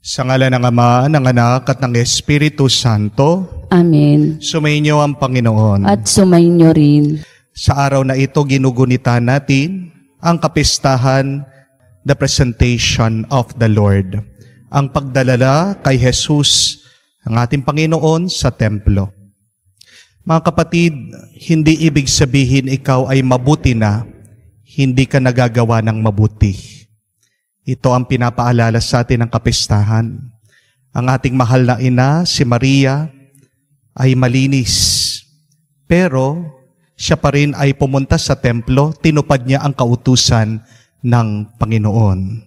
Sa ngalan ng Ama, ng Anak, at ng Espiritu Santo. Amen. Sumainyo ang Panginoon. At sumainyo rin. Sa araw na ito, ginugunita natin ang kapistahan, the presentation of the Lord. Ang pagdalala kay Jesus, ang ating Panginoon, sa templo. Mga kapatid, hindi ibig sabihin ikaw ay mabuti na, hindi ka nagagawa ng mabuti. Ito ang pinapaalala sa atin ng kapistahan. Ang ating mahal na ina, si Maria, ay malinis. Pero siya pa rin ay pumunta sa templo, tinupad niya ang kautusan ng Panginoon.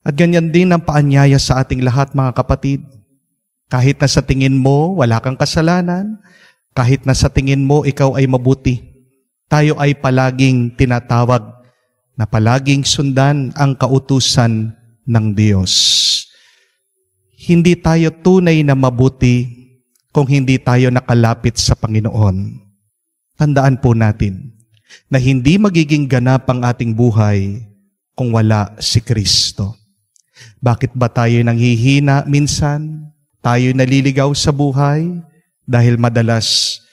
At ganyan din ang paanyaya sa ating lahat, mga kapatid. Kahit na sa tingin mo wala kang kasalanan, kahit na sa tingin mo ikaw ay mabuti, tayo ay palaging tinatawag na palaging sundan ang kautusan ng Diyos. Hindi tayo tunay na mabuti kung hindi tayo nakalapit sa Panginoon. Tandaan po natin na hindi magiging ganap ang ating buhay kung wala si Kristo. Bakit ba tayo nanghihina minsan? Tayo naliligaw sa buhay dahil madalas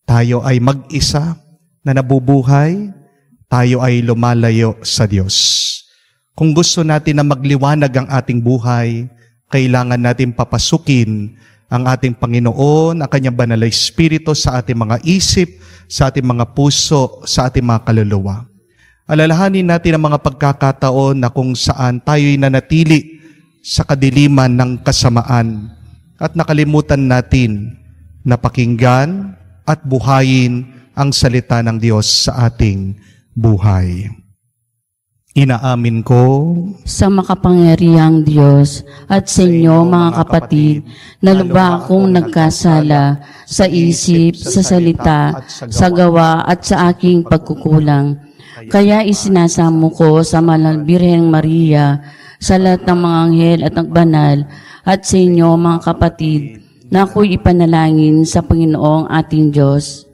tayo ay mag-isa na nabubuhay, tayo ay lumalayo sa Diyos. Kung gusto natin na magliwanag ang ating buhay, kailangan natin papasukin ang ating Panginoon, ang Kanyang Banal na Espiritu sa ating mga isip, sa ating mga puso, sa ating mga kaluluwa. Alalahanin natin ang mga pagkakataon na kung saan tayo'y nanatili sa kadiliman ng kasamaan at nakalimutan natin na pakinggan at buhayin ang salita ng Diyos sa ating buhay. Inaamin ko Sa makapangyarihang Diyos at sa inyo mga kapatid, na lubha akong nagkasala sa isip, sa salita, sa gawa at sa aking pagkukulang. Kaya isinasamo ko sa Mahal Birheng Maria, sa lahat ng mga anghel at ng banal, at sa inyo mga kapatid, na ako'y ipanalangin sa Panginoong ating Diyos.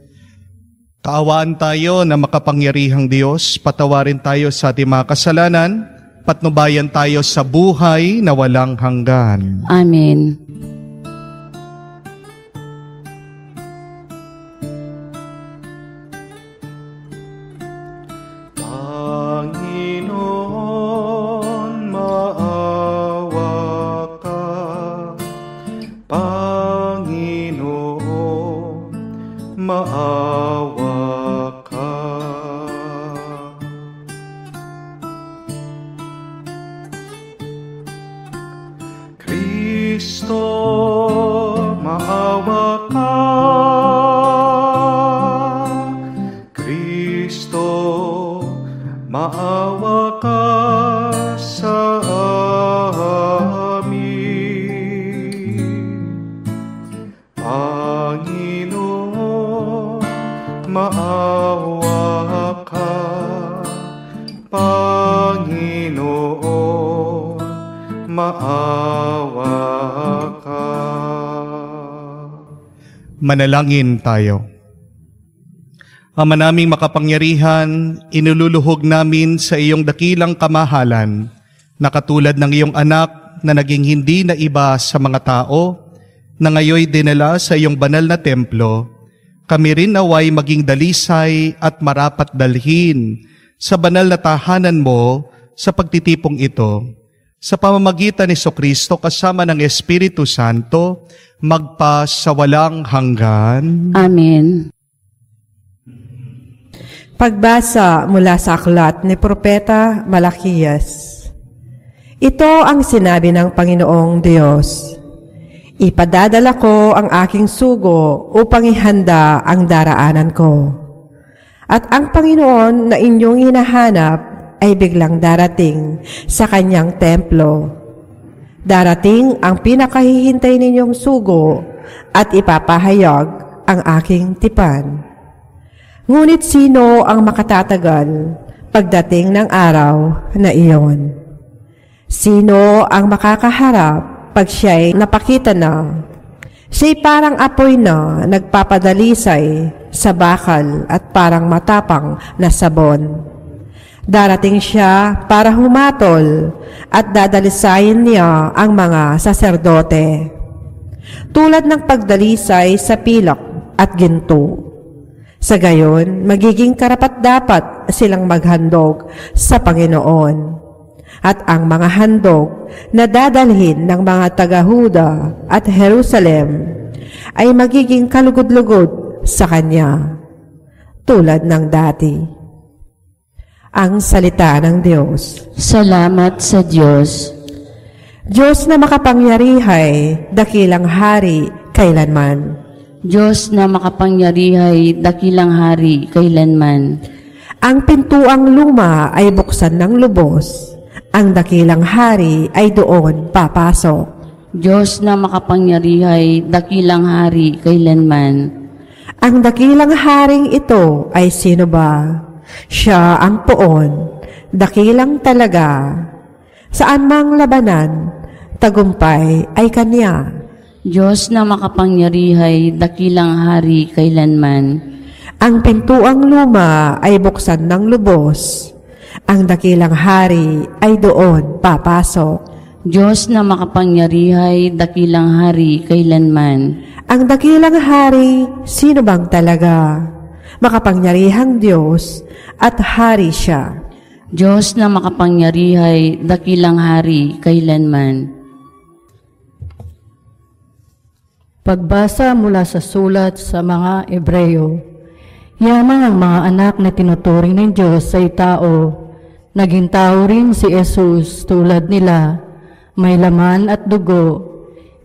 Kaawaan tayo na makapangyarihang Diyos, patawarin tayo sa ating mga kasalanan, patnubayan tayo sa buhay na walang hanggan. Amen. Panginoon, maawa ka. Panginoon, maawa ka. Kristo, maawa ka. Kristo, maawa ka sa amin. Panginoon, maawa ka. Panginoon, maawa ka. Manalangin tayo. Ama naming makapangyarihan, inululuhog namin sa iyong dakilang kamahalan na katulad ng iyong anak na naging hindi na iba sa mga tao na ngayoy dinala sa iyong banal na templo, kami rin naway maging dalisay at marapat dalhin sa banal na tahanan mo sa pagtitipong ito. Sa pamamagitan ni Jesucristo kasama ng Espiritu Santo, magpa sa walang hanggan. Amen. Pagbasa mula sa aklat ni Propeta Malakias. Ito ang sinabi ng Panginoong Diyos. Ipadadala ko ang aking sugo upang ihanda ang daraanan ko. At ang Panginoon na inyong hinahanap ay biglang darating sa kanyang templo. Darating ang pinakahihintay ninyong sugo at ipapahayag ang aking tipan. Ngunit sino ang makatatagal pagdating ng araw na iyon? Sino ang makakaharap pag siya'y napakita na? Siya'y parang apoy na nagpapadalisay sa bakal at parang matapang na sabon. Darating siya para humatol at dadalisayin niya ang mga saserdote, tulad ng pagdalisay sa pilak at ginto. Sa gayon, magiging karapat-dapat silang maghandog sa Panginoon. At ang mga handog na dadalhin ng mga taga-Huda at Jerusalem ay magiging kalugod-lugod sa Kanya, tulad ng dati. Ang salita ng Diyos. Salamat sa Diyos. Diyos na makapangyarihay, dakilang hari kailanman. Diyos na makapangyarihay, dakilang hari kailanman. Ang pintuang luma ay buksan ng lubos. Ang dakilang hari ay doon papasok. Diyos na makapangyarihay, dakilang hari kailanman. Ang dakilang haring ito ay sino ba? Siya ang poon, dakilang talaga. Saan mang labanan, tagumpay ay Kanya. Diyos na makapangyarihay, dakilang hari kailanman. Ang pintuang luma ay buksan ng lubos. Ang dakilang hari ay doon papasok. Diyos na makapangyarihay, dakilang hari kailanman. Ang dakilang hari, sino bang talaga? Makapangyarihang Diyos at hari siya. Diyos na makapangyarihay, dakilang hari kailanman. Pagbasa mula sa sulat sa mga Ebreyo. Yamang ang mga anak na tinuturing ng Diyos ay tao. Naging tao rin si Jesus tulad nila, may laman at dugo.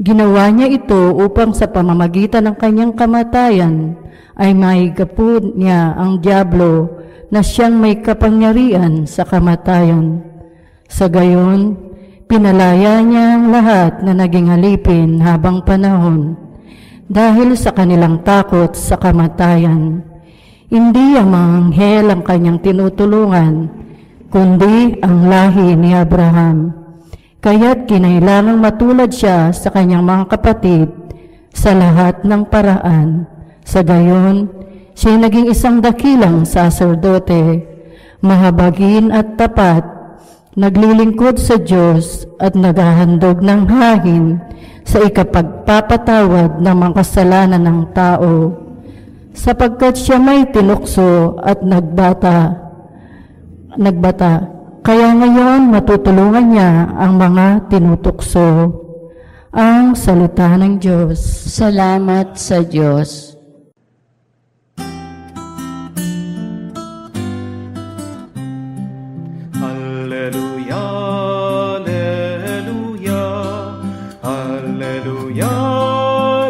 Ginawa niya ito upang sa pamamagitan ng kanyang kamatayan ay maigapo niya ang diablo na siyang may kapangyarihan sa kamatayan. Sa gayon, pinalaya niya ang lahat na naging alipin habang panahon dahil sa kanilang takot sa kamatayan. Hindi ang mga anghel ang kanyang tinutulungan, kundi ang lahi ni Abraham. Kaya't kinailangang matulad siya sa kanyang mga kapatid sa lahat ng paraan. Sa gayon, siya naging isang dakilang saserdote, mahabagin at tapat, naglilingkod sa Diyos at naghahandog ng hangin sa ikapagpapatawad ng mga kasalanan ng tao, sapagkat siya may tinukso at nagbata. Kaya ngayon matutulungan niya ang mga tinutukso. Ang salita ng Diyos. Salamat sa Diyos. Alleluia, alleluia, alleluia,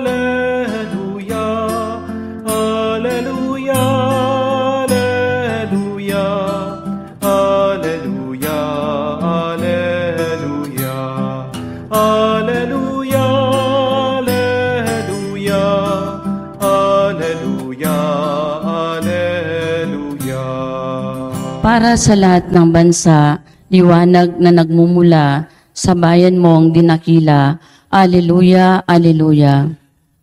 alleluia, alleluia, alleluia, alleluia, alleluia, alleluia, alleluia, alleluia. Para sa lahat ng bansa, liwanag na nagmumula sa bayan mong dinakila. Alleluia, alleluia.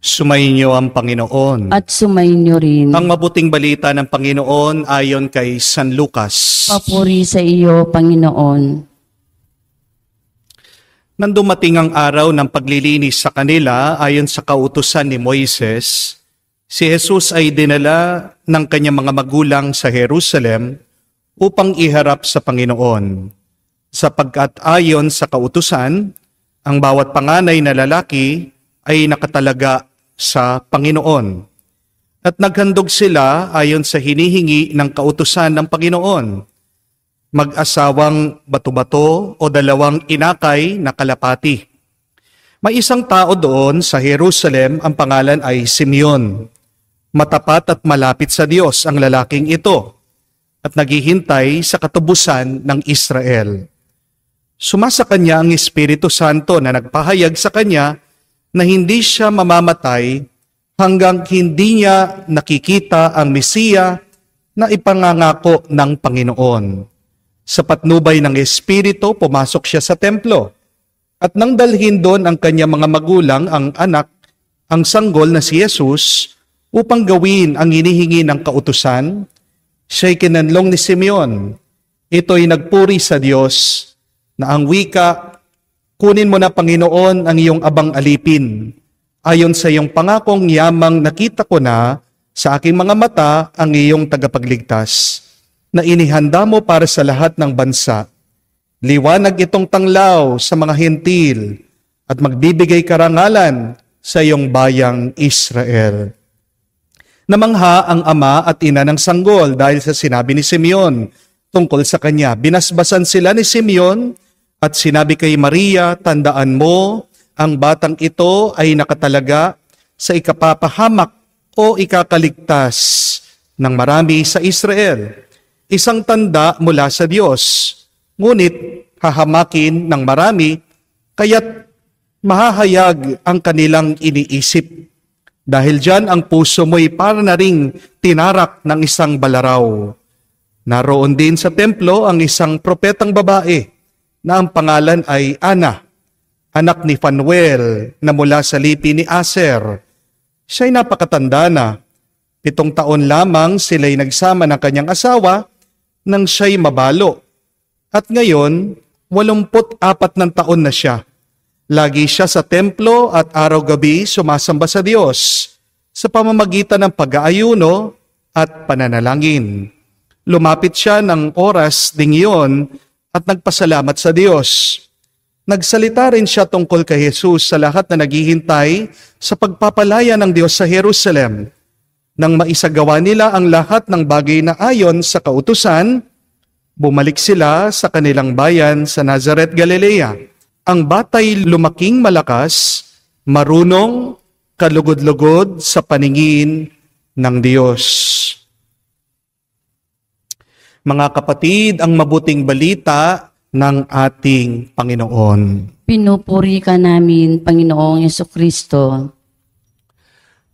Sumainyo ang Panginoon. At sumainyo rin. Ang mabuting balita ng Panginoon ayon kay San Lucas. Papuri sa iyo, Panginoon. Nang dumating ang araw ng paglilinis sa kanila ayon sa kautusan ni Moises, si Jesus ay dinala ng kanyang mga magulang sa Jerusalem upang iharap sa Panginoon. Sapagkat ayon sa kautusan, ang bawat panganay na lalaki ay nakatalaga sa Panginoon. At naghandog sila ayon sa hinihingi ng kautusan ng Panginoon. Mag-asawang bato-bato o dalawang inakay na kalapati. May isang tao doon sa Jerusalem, ang pangalan ay Simeon. Matapat at malapit sa Diyos ang lalaking ito at naghihintay sa katubusan ng Israel. Sumasa kanya ang Espiritu Santo na nagpahayag sa kanya na hindi siya mamamatay hanggang hindi niya nakikita ang Mesiya na ipangangako ng Panginoon. Sa patnubay ng Espiritu, pumasok siya sa templo. At nang dalhin doon ang kanyang mga magulang, ang anak, ang sanggol na si Jesus, upang gawin ang hinihingi ng kautusan, siya'y kinanlong ni Simeon. Ito'y nagpuri sa Diyos na ang wika, kunin mo na Panginoon ang iyong abang alipin. Ayon sa iyong pangakong yamang nakita ko na sa aking mga mata ang iyong tagapagligtas na inihanda mo para sa lahat ng bansa. Liwanag itong tanglaw sa mga hentil at magbibigay karangalan sa iyong bayang Israel. Namangha ang ama at ina ng sanggol dahil sa sinabi ni Simeon tungkol sa kanya. Binasbasan sila ni Simeon at sinabi kay Maria, tandaan mo, ang batang ito ay nakatalaga sa ikapapahamak o ikakaligtas ng marami sa Israel. Isang tanda mula sa Diyos, ngunit hahamakin ng marami, kaya't mahahayag ang kanilang iniisip. Dahil dyan ang puso mo'y para na ring tinarak ng isang balaraw. Naroon din sa templo ang isang propetang babae na ang pangalan ay Ana, anak ni Phanuel na mula sa lipi ni Aser. Siya'y napakatanda na. 7 taon lamang sila'y nagsama ng kanyang asawa nang siya'y mabalo. At ngayon, 84 na taon na siya. Lagi siya sa templo at araw-gabi sumasamba sa Diyos sa pamamagitan ng pag-aayuno at pananalangin. Lumapit siya ng oras ding iyon at nagpasalamat sa Diyos. Nagsalita rin siya tungkol kay Jesus sa lahat na naghihintay sa pagpapalaya ng Diyos sa Jerusalem. Nang maisagawa nila ang lahat ng bagay na ayon sa kautusan, bumalik sila sa kanilang bayan sa Nazareth, Galilea. Ang batay lumaking malakas, marunong, kalugod-lugod sa paningin ng Diyos. Mga kapatid, ang mabuting balita ng ating Panginoon. Pinupuri ka namin, Panginoong Yesukristo.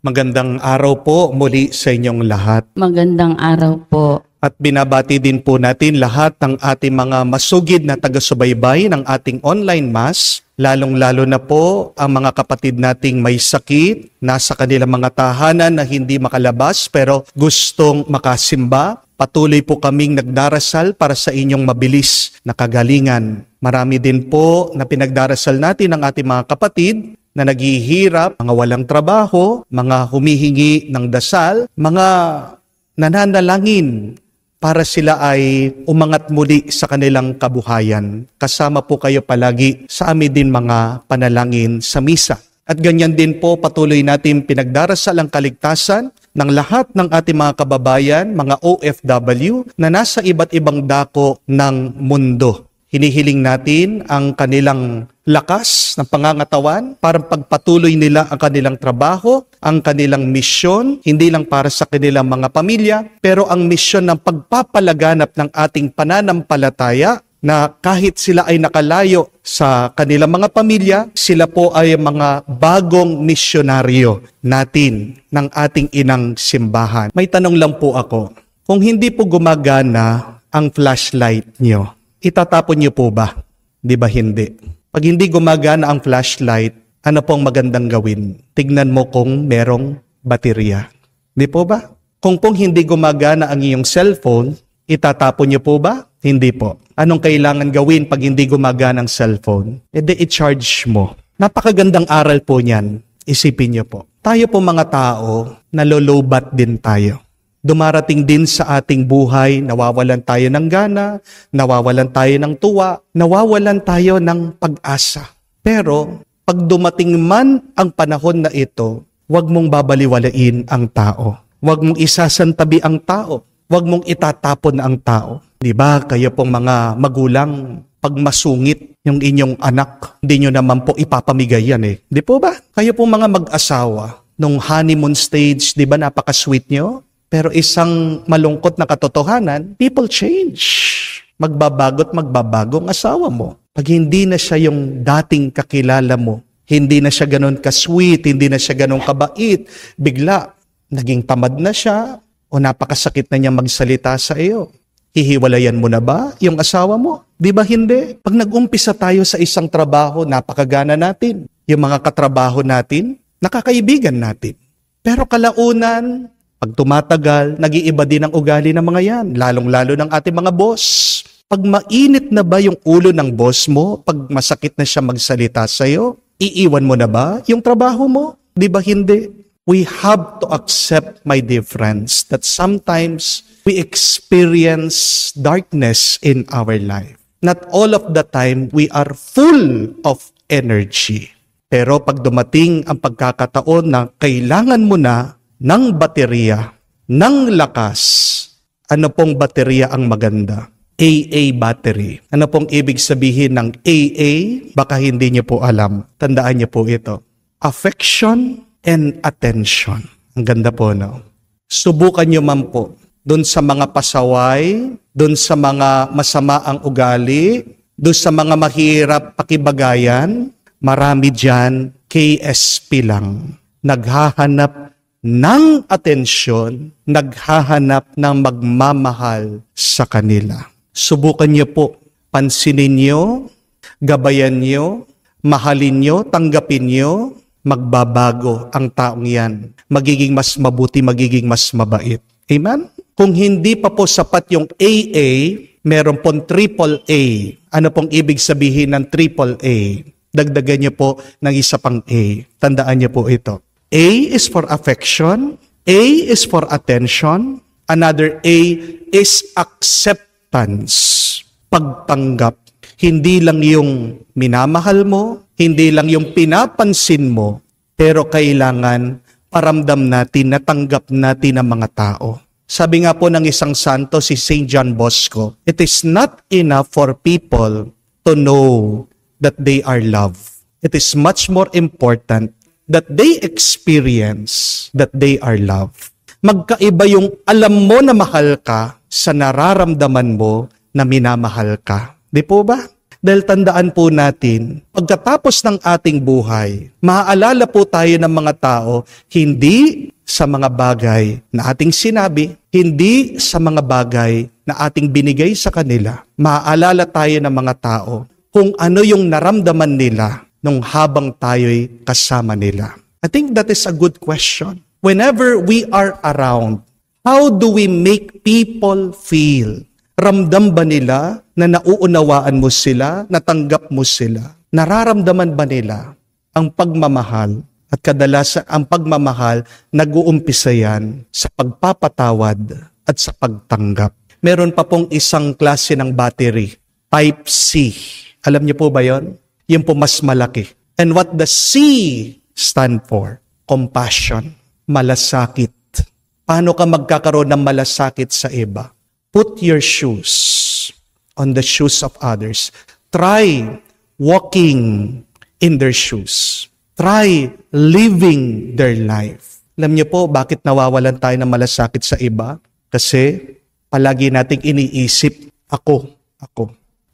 Magandang araw po muli sa inyong lahat. Magandang araw po. At binabati din po natin lahat ng ating mga masugid na taga-subaybay ng ating online mass, lalong-lalo na po ang mga kapatid nating may sakit, nasa kanilang mga tahanan na hindi makalabas pero gustong makasimba. Patuloy po kaming nagdarasal para sa inyong mabilis na kagalingan. Marami din po na pinagdarasal natin ang ating mga kapatid na naghihirap, mga walang trabaho, mga humihingi ng dasal, mga nananalangin para sila ay umangat muli sa kanilang kabuhayan. Kasama po kayo palagi sa amin din mga panalangin sa misa. At ganyan din po patuloy natin pinagdarasal ang kaligtasan ng lahat ng ating mga kababayan, mga OFW na nasa iba't ibang dako ng mundo. Hinihiling natin ang kanilang lakas ng pangangatawan para pagpatuloy nila ang kanilang trabaho, ang kanilang misyon, hindi lang para sa kanilang mga pamilya, pero ang misyon ng pagpapalaganap ng ating pananampalataya na kahit sila ay nakalayo sa kanilang mga pamilya, sila po ay mga bagong misyonaryo natin ng ating inang simbahan. May tanong lang po ako, kung hindi po gumagana ang flashlight nyo, itatapon niyo po ba? Di ba hindi? Pag hindi gumagana ang flashlight, ano pong magandang gawin? Tignan mo kung merong baterya. Di po ba? Kung pong hindi gumagana ang iyong cellphone, itatapon niyo po ba? Hindi po. Anong kailangan gawin pag hindi gumagana ang cellphone? I-charge mo. Napakagandang aral po niyan. Isipin niyo po. Tayo po mga tao, nalolobat din tayo. Dumarating din sa ating buhay, nawawalan tayo ng gana, nawawalan tayo ng tuwa, nawawalan tayo ng pag-asa. Pero, pag dumating man ang panahon na ito, huwag mong babaliwalain ang tao. Huwag mong isasantabi ang tao. Huwag mong itatapon ang tao. Di ba, kayo pong mga magulang, pag masungit yung inyong anak, hindi nyo naman po ipapamigay yan eh. Di po ba? Kayo pong mga mag-asawa, nung honeymoon stage, di ba napaka-sweet nyo? Pero isang malungkot na katotohanan, people change. Magbabago't magbabago ang asawa mo. Pag hindi na siya yung dating kakilala mo, hindi na siya ganun ka-sweet, hindi na siya ganun kabait, bigla, naging tamad na siya, o napakasakit na niya magsalita sa iyo. Hihiwalayan mo na ba yung asawa mo? Di ba hindi? Pag nag-umpisa tayo sa isang trabaho, napakagana natin. Yung mga katrabaho natin, nakakaibigan natin. Pero kalaunan, pag tumatagal, nag-iiba din ang ugali ng mga yan, lalong-lalo ng ating mga boss. Pag mainit na ba yung ulo ng boss mo, pag masakit na siya magsalita sa'yo, iiwan mo na ba yung trabaho mo? Di ba hindi? We have to accept, my dear friends, that sometimes we experience darkness in our life. Not all of the time we are full of energy. Pero pag dumating ang pagkakataon na kailangan mo na ng baterya, ng lakas, ano pong baterya ang maganda? AA battery. Ano pong ibig sabihin ng AA? Baka hindi niyo po alam. Tandaan niyo po ito. Affection and attention. Ang ganda po, no? Subukan niyo man po. Doon sa mga pasaway, doon sa mga masama ang ugali, doon sa mga mahirap pakibagayan, marami dyan KSP lang. Naghahanap ng atensyon, naghahanap ng magmamahal sa kanila. Subukan niyo po, pansinin niyo, gabayan niyo, mahalin niyo, tanggapin niyo, magbabago ang taong yan. Magiging mas mabuti, magiging mas mabait. Amen? Kung hindi pa po sapat yung AA, meron pong AAA. Ano pong ibig sabihin ng AAA? Dagdagan niyo po ng isa pang A. Tandaan niyo po ito. A is for affection, A is for attention, another A is acceptance. Pagtanggap. Hindi lang yung minamahal mo, hindi lang yung pinapansin mo, pero kailangan paramdam natin, natanggap natin ang mga tao. Sabi nga po ng isang santo, si St. John Bosco, it is not enough for people to know that they are loved. It is much more important that they experience that they are loved. Magkaiba yung alam mo na mahal ka sa nararamdaman mo na minamahal ka. Di po ba? Dahil tandaan po natin, pagkatapos ng ating buhay, maaalala po tayo ng mga tao, hindi sa mga bagay na ating sinabi, hindi sa mga bagay na ating binigay sa kanila. Maaalala tayo ng mga tao kung ano yung naramdaman nila nung habang tayo'y kasama nila. I think that is a good question. Whenever we are around, how do we make people feel? Ramdam ba nila na nauunawaan mo sila, natanggap mo sila? Nararamdaman ba nila ang pagmamahal? At kadalasan ang pagmamahal nag-uumpisa yan sa pagpapatawad at sa pagtanggap. Meron pa pong isang klase ng battery, Type C. Alam niyo po ba yon? Yung po mas malaki. And what the C stand for? Compassion. Malasakit. Paano ka magkakaroon ng malasakit sa iba? Put your shoes on the shoes of others. Try walking in their shoes. Try living their life. Alam niyo po, bakit nawawalan tayo ng malasakit sa iba? Kasi palagi nating iniisip, ako.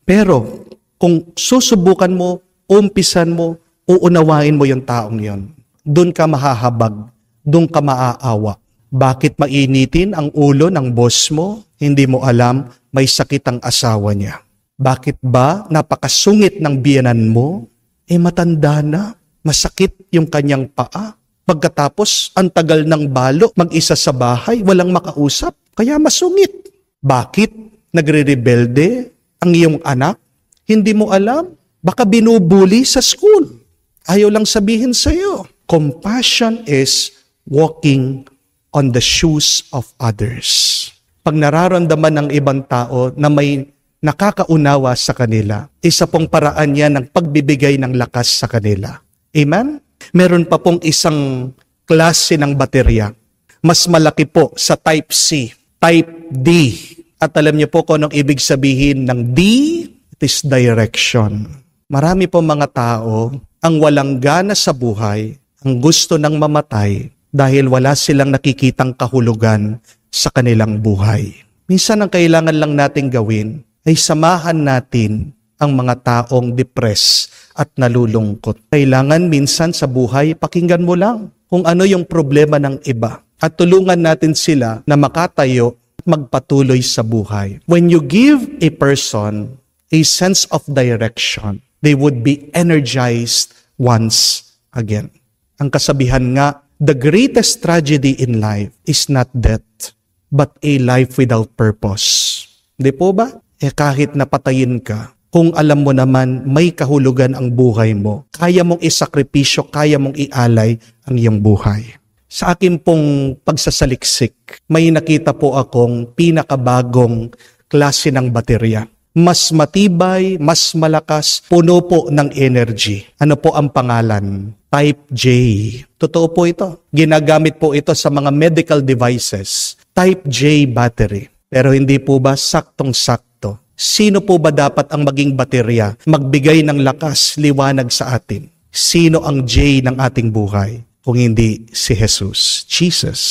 Pero kung susubukan mo, umpisan mo, uunawain mo yung taong yon, doon ka mahahabag, doon ka maaawa. Bakit mainitin ang ulo ng boss mo? Hindi mo alam, may sakit ang asawa niya. Bakit ba napakasungit ng biyanan mo? Matanda na, masakit yung kanyang paa. Pagkatapos, ang tagal ng balo, mag-isa sa bahay, walang makausap, kaya masungit. Bakit nagre-rebelde ang iyong anak? Hindi mo alam, baka binubuli sa school. Ayaw lang sabihin sa'yo. Compassion is walking on the shoes of others. Pag nararamdaman ng ibang tao na may nakakaunawa sa kanila, isa pong paraan yan ng pagbibigay ng lakas sa kanila. Amen? Meron pa pong isang klase ng baterya. Mas malaki po sa Type C, Type D. At alam niyo po kung anong ibig sabihin ng D? It is direction. Marami po mga tao ang walang gana sa buhay, ang gusto ng mamatay dahil wala silang nakikitang kahulugan sa kanilang buhay. Minsan ang kailangan lang nating gawin ay samahan natin ang mga taong depressed at nalulungkot. Kailangan minsan sa buhay, pakinggan mo lang kung ano yung problema ng iba at tulungan natin sila na makatayo at magpatuloy sa buhay. When you give a person a sense of direction, they would be energized once again. Ang kasabihan nga, the greatest tragedy in life is not death, but a life without purpose. Di po ba? kahit napatayin ka, kung alam mo naman may kahulugan ang buhay mo, kaya mong isakripisyo, kaya mong ialay ang iyong buhay. Sa akin pong pagsasaliksik, may nakita po akong pinakabagong klase ng baterya. Mas matibay, mas malakas, puno po ng energy. Ano po ang pangalan? Type J. Totoo po ito. Ginagamit po ito sa mga medical devices. Type J battery. Pero hindi po ba saktong-sakto? Sino po ba dapat ang maging baterya? Magbigay ng lakas, liwanag sa atin. Sino ang J ng ating buhay? Kung hindi si Jesus, Jesus.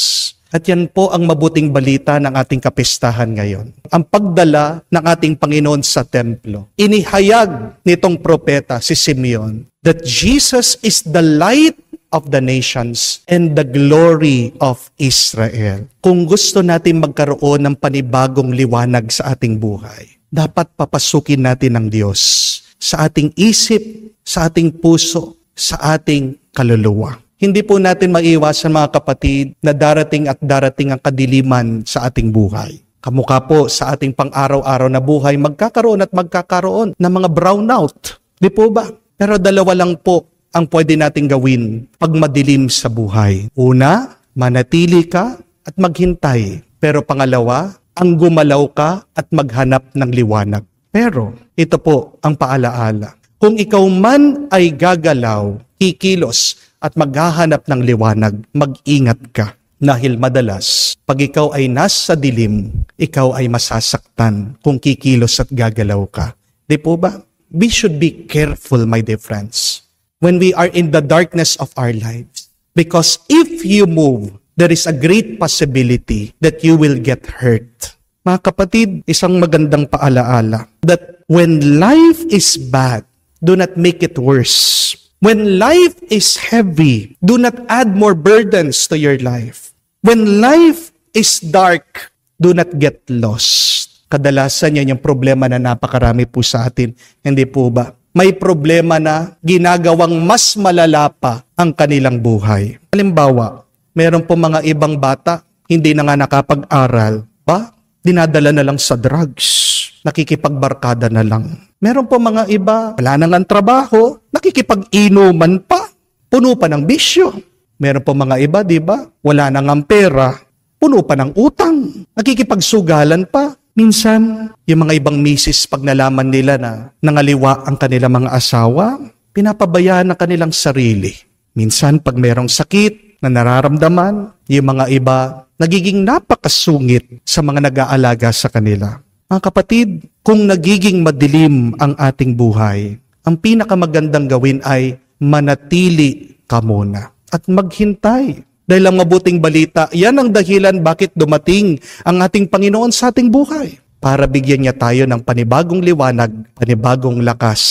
At yan po ang mabuting balita ng ating kapistahan ngayon. Ang pagdala ng ating Panginoon sa templo. Inihayag nitong propeta si Simeon that Jesus is the light of the nations and the glory of Israel. Kung gusto natin magkaroon ng panibagong liwanag sa ating buhay, dapat papasukin natin ng Diyos sa ating isip, sa ating puso, sa ating kaluluwa. Hindi po natin maiwasan mga kapatid na darating ang kadiliman sa ating buhay. Kamukha po sa ating pang-araw-araw na buhay, magkakaroon ng mga brownout. Di po ba? Pero dalawa lang po ang pwede nating gawin pag madilim sa buhay. Una, manatili ka at maghintay. Pero pangalawa, ang gumalaw ka at maghanap ng liwanag. Pero ito po ang paalaala. Kung ikaw man ay gagalaw, kikilos, at maghahanap ng liwanag, mag-ingat ka. Dahil madalas, pag ikaw ay nasa dilim, ikaw ay masasaktan kung kikilos at gagalaw ka. Di po ba? We should be careful, my dear friends, when we are in the darkness of our lives. Because if you move, there is a great possibility that you will get hurt. Mga kapatid, isang magandang paalaala that when life is bad, do not make it worse. When life is heavy, do not add more burdens to your life. When life is dark, do not get lost. Kadalasan yan yung problema na napakarami po sa atin. Hindi po ba? May problema na ginagawang mas malala pa ang kanilang buhay. Halimbawa, meron po mga ibang bata, hindi na nga nakapag-aral. Dinadala na lang sa drugs. Nakikipagbarkada na lang. Meron po mga iba, wala nang ang trabaho, nakikipag-inuman pa, puno pa ng bisyo. Meron po mga iba, di ba? Wala nang ang pera, puno pa ng utang, nakikipagsugalan pa. Minsan, yung mga ibang misis pag nalaman nila na nangaliwa ang kanilang mga asawa, pinapabayaan ang kanilang sarili. Minsan, pag merong sakit na nararamdaman, yung mga iba, nagiging napakasungit sa mga nag-aalaga sa kanila. Mga kapatid, kung nagiging madilim ang ating buhay, ang pinakamagandang gawin ay manatili ka muna at maghintay. Dahil ang mabuting balita, yan ang dahilan bakit dumating ang ating Panginoon sa ating buhay. Para bigyan niya tayo ng panibagong liwanag, panibagong lakas.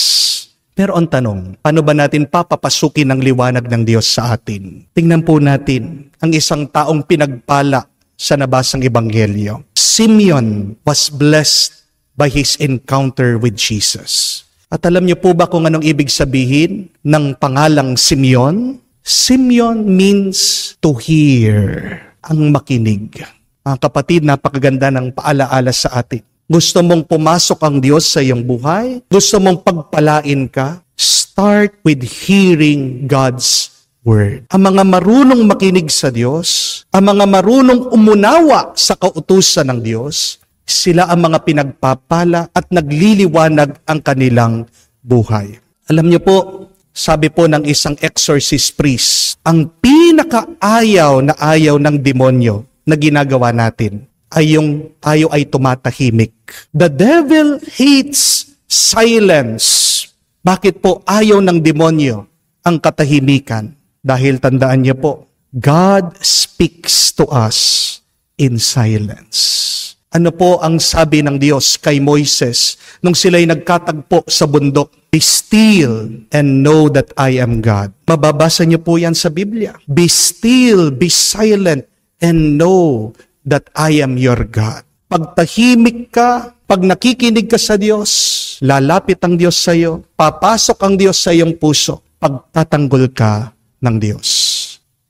Pero ang tanong, paano ba natin papapasukin ang liwanag ng Diyos sa atin? Tingnan po natin ang isang taong pinagpala sa nabasang ebanghelyo. Simeon was blessed by his encounter with Jesus. At alam niyo po ba kung anong ibig sabihin ng pangalang Simeon? Simeon means to hear, ang makinig. Mga kapatid, napakaganda ng paalaala sa atin. Gusto mong pumasok ang Diyos sa iyong buhay? Gusto mong pagpalain ka? Start with hearing God's Word. Ang mga marunong makinig sa Diyos, ang mga marunong umunawa sa kautusan ng Diyos, sila ang mga pinagpapala at nagliliwanag ang kanilang buhay. Alam niyo po, sabi po ng isang exorcist priest, ang pinakaayaw na ayaw ng demonyo na ginagawa natin ay yung tayo ay tumatahimik. The devil hates silence. Bakit po ayaw ng demonyo ang katahimikan? Dahil tandaan niyo po, God speaks to us in silence. Ano po ang sabi ng Diyos kay Moises nung sila'y nagkatagpo sa bundok? Be still and know that I am God. Mababasa niyo po yan sa Biblia. Be still, be silent, and know that I am your God. Pag tahimik ka, pag nakikinig ka sa Diyos, lalapit ang Diyos sa iyo, papasok ang Diyos sa iyong puso, pagtatanggol ka ng Diyos.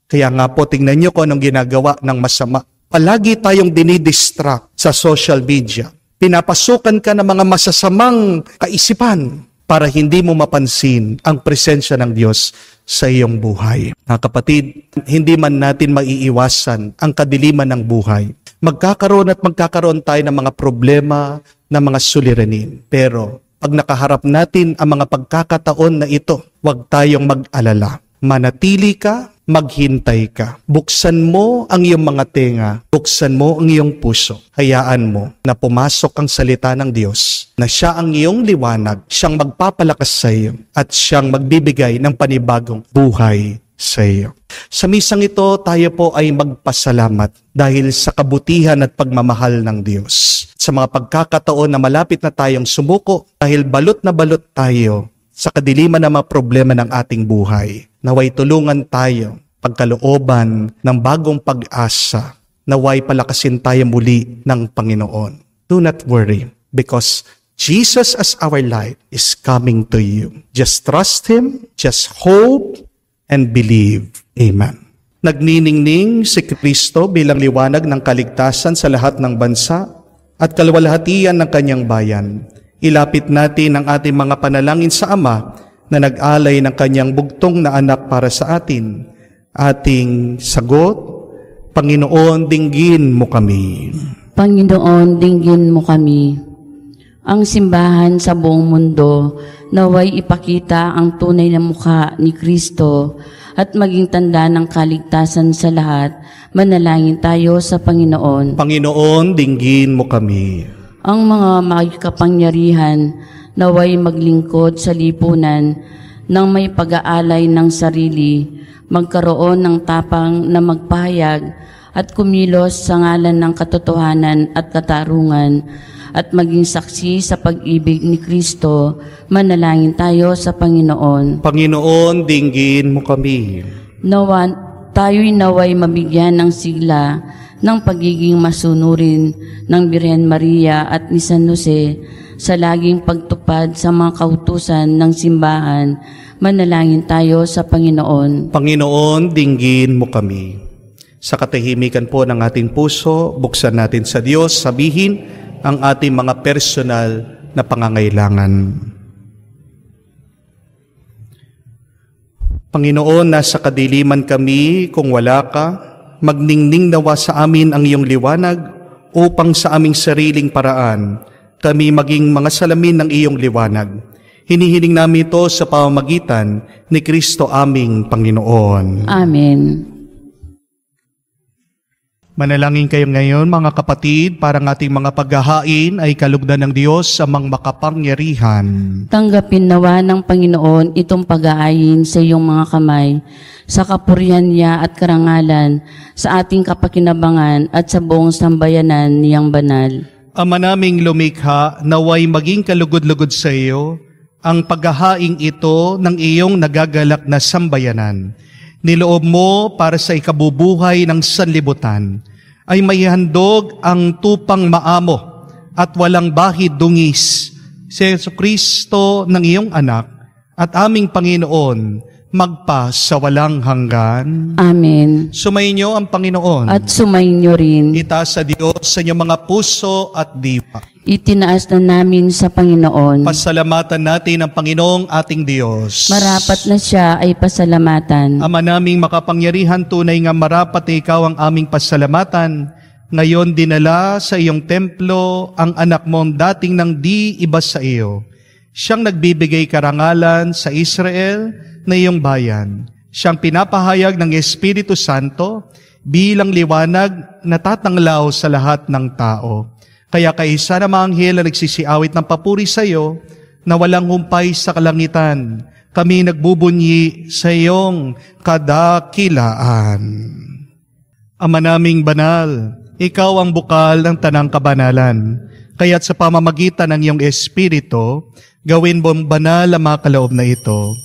Kaya nga po, tingnan niyo kung anong ginagawa ng masama. Palagi tayong dinidistract sa social media. Pinapasukan ka ng mga masasamang kaisipan para hindi mo mapansin ang presensya ng Diyos sa iyong buhay. Mga kapatid, hindi man natin maiiwasan ang kadiliman ng buhay. Magkakaroon tayo ng mga problema, ng mga suliranin. Pero pag nakaharap natin ang mga pagkakataon na ito, huwag tayong mag-alala. Manatili ka, maghintay ka. Buksan mo ang iyong mga tenga, buksan mo ang iyong puso. Hayaan mo na pumasok ang salita ng Diyos, na siya ang iyong liwanag, siyang magpapalakas sa iyo, at siyang magbibigay ng panibagong buhay sa iyo. Sa misang ito, tayo po ay magpasalamat dahil sa kabutihan at pagmamahal ng Diyos. Sa mga pagkakataon na malapit na tayong sumuko, dahil balot na balot tayo sa kadiliman ng mga problema ng ating buhay, naway tulungan tayo pagkalooban ng bagong pag-asa, naway palakasin tayo muli ng Panginoon. Do not worry, because Jesus as our light is coming to you. Just trust Him, just hope, and believe. Amen. Nagniningning si Kristo bilang liwanag ng kaligtasan sa lahat ng bansa at kalwalhatian ng kanyang bayan. Ilapit natin ang ating mga panalangin sa Ama na nag-alay ng kanyang bugtong na anak para sa atin. Ating sagot, Panginoon, dinggin mo kami. Panginoon, dinggin mo kami. Ang simbahan sa buong mundo naway ipakita ang tunay na mukha ni Kristo at maging tanda ng kaligtasan sa lahat. Manalangin tayo sa Panginoon. Panginoon, dinggin mo kami. Ang mga makikapangyarihan naway maglingkod sa lipunan ng may pag-aalay ng sarili, magkaroon ng tapang na magpahayag at kumilos sa ngalan ng katotohanan at katarungan at maging saksi sa pag-ibig ni Kristo. Manalangin tayo sa Panginoon. Panginoon, dinggin mo kami. Tayo'y naway mabigyan ng sigla ng pagiging masunurin ng Birhen Maria at ni San Jose sa laging pagtupad sa mga kautusan ng simbahan. Manalangin tayo sa Panginoon. Panginoon, dinggin mo kami. Sa katahimikan po ng ating puso, buksan natin sa Diyos, sabihin ang ating mga personal na pangangailangan. Panginoon, nasa kadiliman kami kung wala ka. Magningning nawa sa amin ang iyong liwanag upang sa aming sariling paraan kami maging mga salamin ng iyong liwanag. Hinihiling namin ito sa pamamagitan ni Kristo aming Panginoon. Amen. Manalangin kayo ngayon mga kapatid para ng ating mga paghahain ay kalugdan ng Diyos sa mga makapangyarihan. Tanggapin nawa ng Panginoon itong pag-aayin sa iyong mga kamay, sa kapurihan niya at karangalan, sa ating kapakinabangan at sa buong sambayanan niyang banal. Ama naming lumikha, naway maging kalugod-lugod sa iyo ang paghahaing ito ng iyong nagagalak na sambayanan. Niloob mo para sa ikabubuhay ng sanlibutan ay may handog ang tupang maamo at walang bahid dungis si Jesucristo ng iyong anak at aming Panginoon magpa sa walang hanggan. Amen. Sumainyo ang Panginoon. At sumainyo rin. Itaas sa Diyos sa inyong mga puso at diwa. Itinaas na namin sa Panginoon. Pasalamatan natin ang Panginoong ating Diyos. Marapat na siya ay pasalamatan. Ama naming makapangyarihan, tunay nga marapat na ikaw ang aming pasalamatan. Ngayon dinala sa iyong templo ang anak mong dating nang di iba sa iyo. Siyang nagbibigay karangalan sa Israel na iyong bayan. Siyang pinapahayag ng Espiritu Santo bilang liwanag na tatanglaw sa lahat ng tao. Kaya kaisa na mga anghel na nagsisiawit ng papuri sa iyo na walang humpay sa kalangitan, kami nagbubunyi sa iyong kadakilaan. Ama naming banal, ikaw ang bukal ng tanang kabanalan. Kaya't sa pamamagitan ng iyong Espiritu, gawin mong banal ang mga kaloob na ito,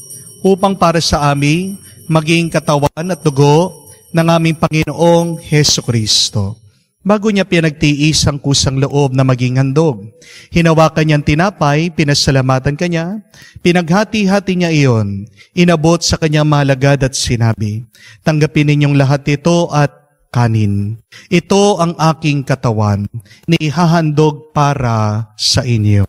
upang para sa amin maging katawan at dugo ng aming Panginoong Hesukristo. Bago niya pinagtiis ang kusang loob na maging handog, hinawakan niyang tinapay, pinasalamatan kanya, pinaghati-hati niya iyon, inabot sa kanyang malagad at sinabi, tanggapin ninyong lahat ito at kanin. Ito ang aking katawan na ihahandog para sa inyo.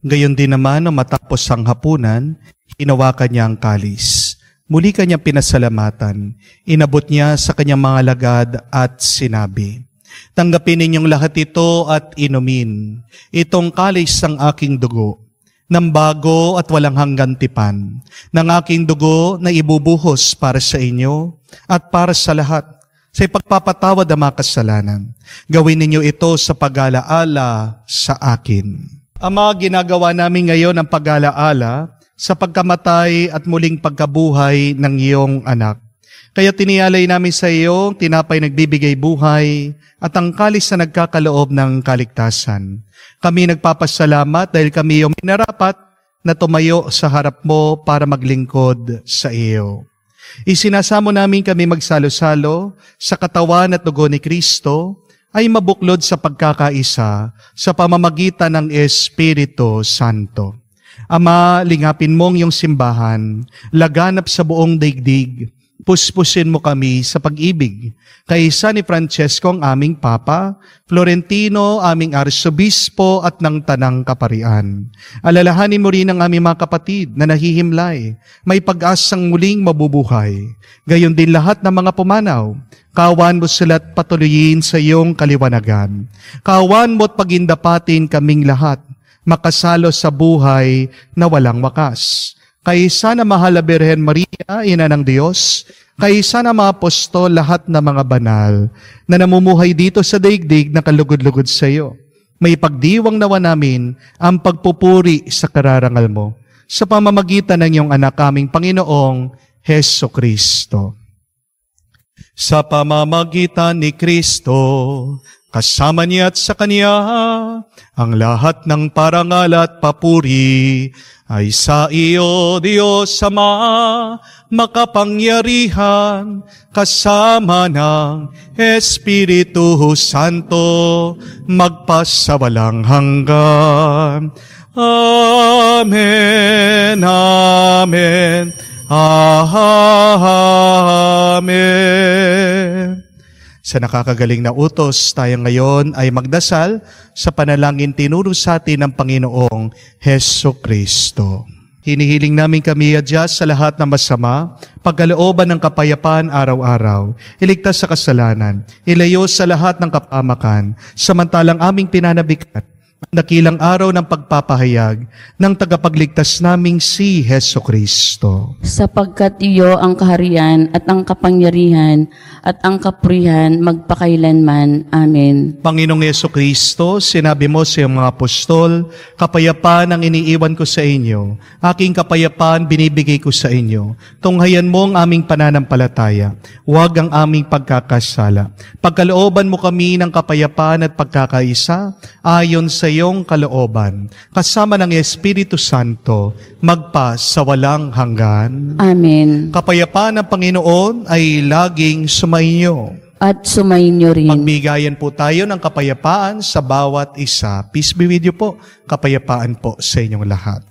Gayon din naman, matapos ang hapunan, hinawakan niya ang kalis. Muli kanyang pinasalamatan. Inabot niya sa kanyang mga lagad at sinabi, "Tanggapin ninyong lahat ito at inumin. Itong kalis ng aking dugo, ng bago at walang hanggang tipan, ng aking dugo na ibubuhos para sa inyo at para sa lahat, sa ipagpapatawad ang mga kasalanan. Gawin ninyo ito sa pag-alaala sa akin." Ama, ginagawa namin ngayon ang pag-alaala sa pagkamatay at muling pagkabuhay ng iyong anak. Kaya tiniyalay namin sa iyo, tinapay nagbibigay buhay at ang kalis na nagkakaloob ng kaligtasan. Kami nagpapasalamat dahil kami yung minarapat na tumayo sa harap mo para maglingkod sa iyo. Isinasamo namin kami magsalo-salo sa katawan at dugo ni Kristo ay mabuklod sa pagkakaisa sa pamamagitan ng Espiritu Santo. Ama, lingapin mong iyong simbahan, laganap sa buong daigdig, puspusin mo kami sa pag-ibig. Kaysa ni Francesco ang aming Papa, Florentino aming Arsobispo at ng Tanang Kaparian. Alalahanin mo rin ang aming mga kapatid na nahihimlay, may pag-asang muling mabubuhay. Gayon din lahat ng mga pumanaw, kawan mo sila't patuloyin sa iyong kaliwanagan. Kawan mo't pagindapatin kaming lahat, makasalo sa buhay na walang wakas. Kaysa na mahal na Birhen Maria, Ina ng Diyos, kaysa na mga apostol, lahat na mga banal, na namumuhay dito sa daigdig na kalugod-lugod sa iyo. May pagdiwang nawa namin ang pagpupuri sa kararangal mo, sa pamamagitan ng iyong anak kaming Panginoong Heso Kristo. Sa pamamagitan ni Kristo, kasama niya at sa Kanya, ang lahat ng parangal at papuri ay sa iyo, Diyos Ama, makapangyarihan, kasama ng Espiritu Santo, magpasawalang hanggan. Amen, Amen, Amen. Sa nakakagaling na utos, tayo ngayon ay magdasal sa panalangin tinuro sa atin ng Panginoong Heso Kristo. Hinihiling namin kami adyas sa lahat ng masama, pagkalooban ng kapayapaan araw-araw, iligtas sa kasalanan, ilayo sa lahat ng kapamakan, samantalang aming pinanabikan dakilang araw ng pagpapahayag ng tagapagligtas naming si Heso Kristo. Sapagkat iyo ang kaharian at ang kapangyarihan at ang kapurihan magpakailanman. Amen. Panginoong Heso Kristo, sinabi mo sa iyong mga apostol, kapayapaan ang iniiwan ko sa inyo, aking kapayapaan binibigay ko sa inyo. Tunghayan mo ang aming pananampalataya, huwag ang aming pagkakasala. Pagkalooban mo kami ng kapayapaan at pagkakaisa, ayon sa iyong kalooban, kasama ng Espiritu Santo, magpa sa walang hanggan. Amen. Kapayapaan ng Panginoon ay laging sumainyo. At sumainyo rin. Magbigayan po tayo ng kapayapaan sa bawat isa. Peace be with you po. Kapayapaan po sa inyong lahat.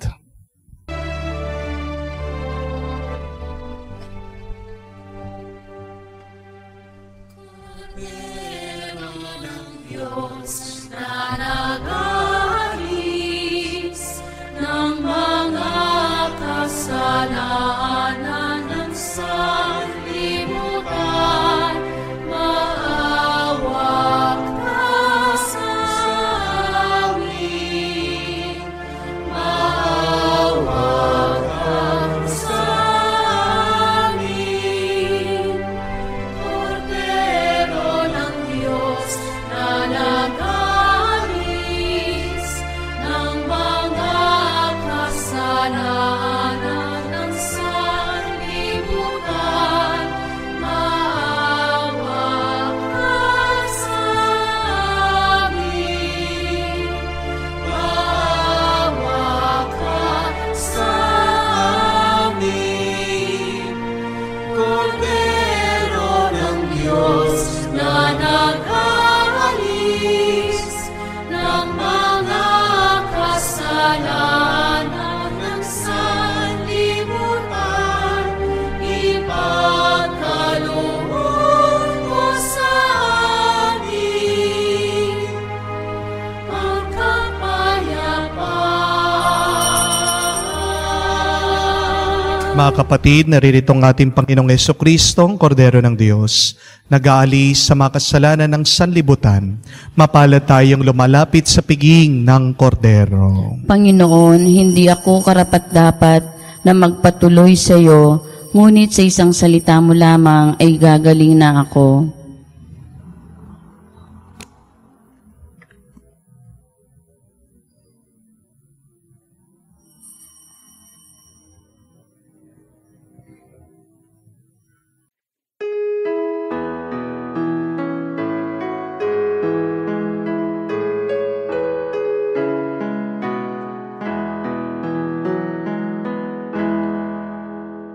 Mga kapatid, naririto ang ating Panginoong Jesucristo, Kordero ng Diyos, nag-aalis sa mga kasalanan ng sanlibutan. Mapalad tayong lumalapit sa piging ng Kordero. Panginoon, hindi ako karapat-dapat na magpatuloy sa iyo, ngunit sa isang salita mo lamang ay gagaling na ako.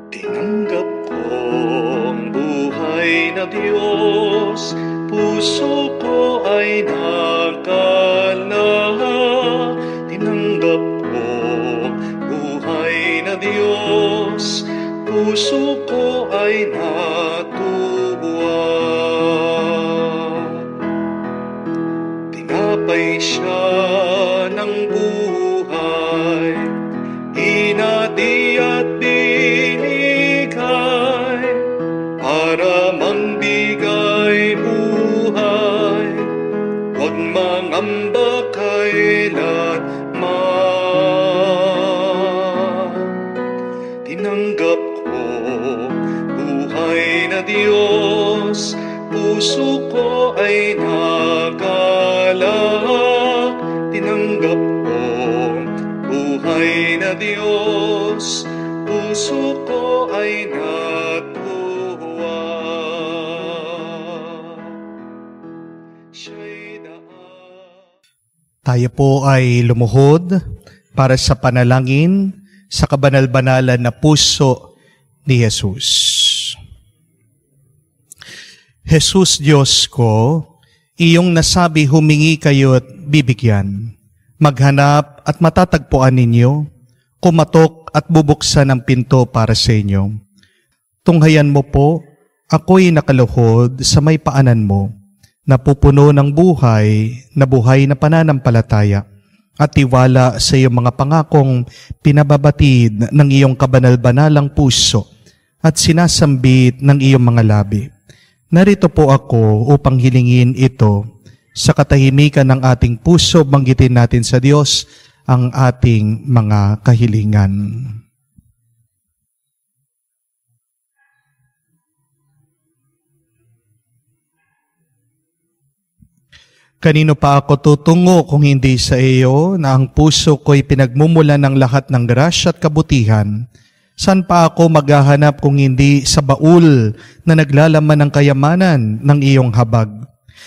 Tinanggap ko ang buhay na Diyos, puso ko ay nakalahak. Tinanggap ko ang buhay na Diyos, puso ko ay natuwa. Tinapay siya ng buhay, inati at para mangbigay buhay, huwag mangamba kailanman. Tinanggap ko buhay na Diyos, puso ko ay nagalak. Tinanggap ko buhay na Diyos, puso ko ay Tayo po ay lumuhod para sa panalangin sa kabanal-banalan na puso ni Jesus. Jesus, Diyos ko, iyong nasabi humingi kayo't bibigyan. Maghanap at matatagpuan ninyo, kumatok at bubuksan ang pinto para sa inyo. Tunghayan mo po, ako'y nakaluhod sa may paanan mo, napupuno ng buhay na pananampalataya at tiwala sa iyong mga pangakong pinababatid ng iyong kabanal-banalang puso at sinasambit ng iyong mga labi. Narito po ako upang hilingin ito sa katahimikan ng ating puso, banggitin natin sa Diyos ang ating mga kahilingan. Kanino pa ako tutungo kung hindi sa iyo na ang puso ko'y pinagmumulan ng lahat ng grasya at kabutihan? Saan pa ako maghahanap kung hindi sa baul na naglalaman ng kayamanan ng iyong habag?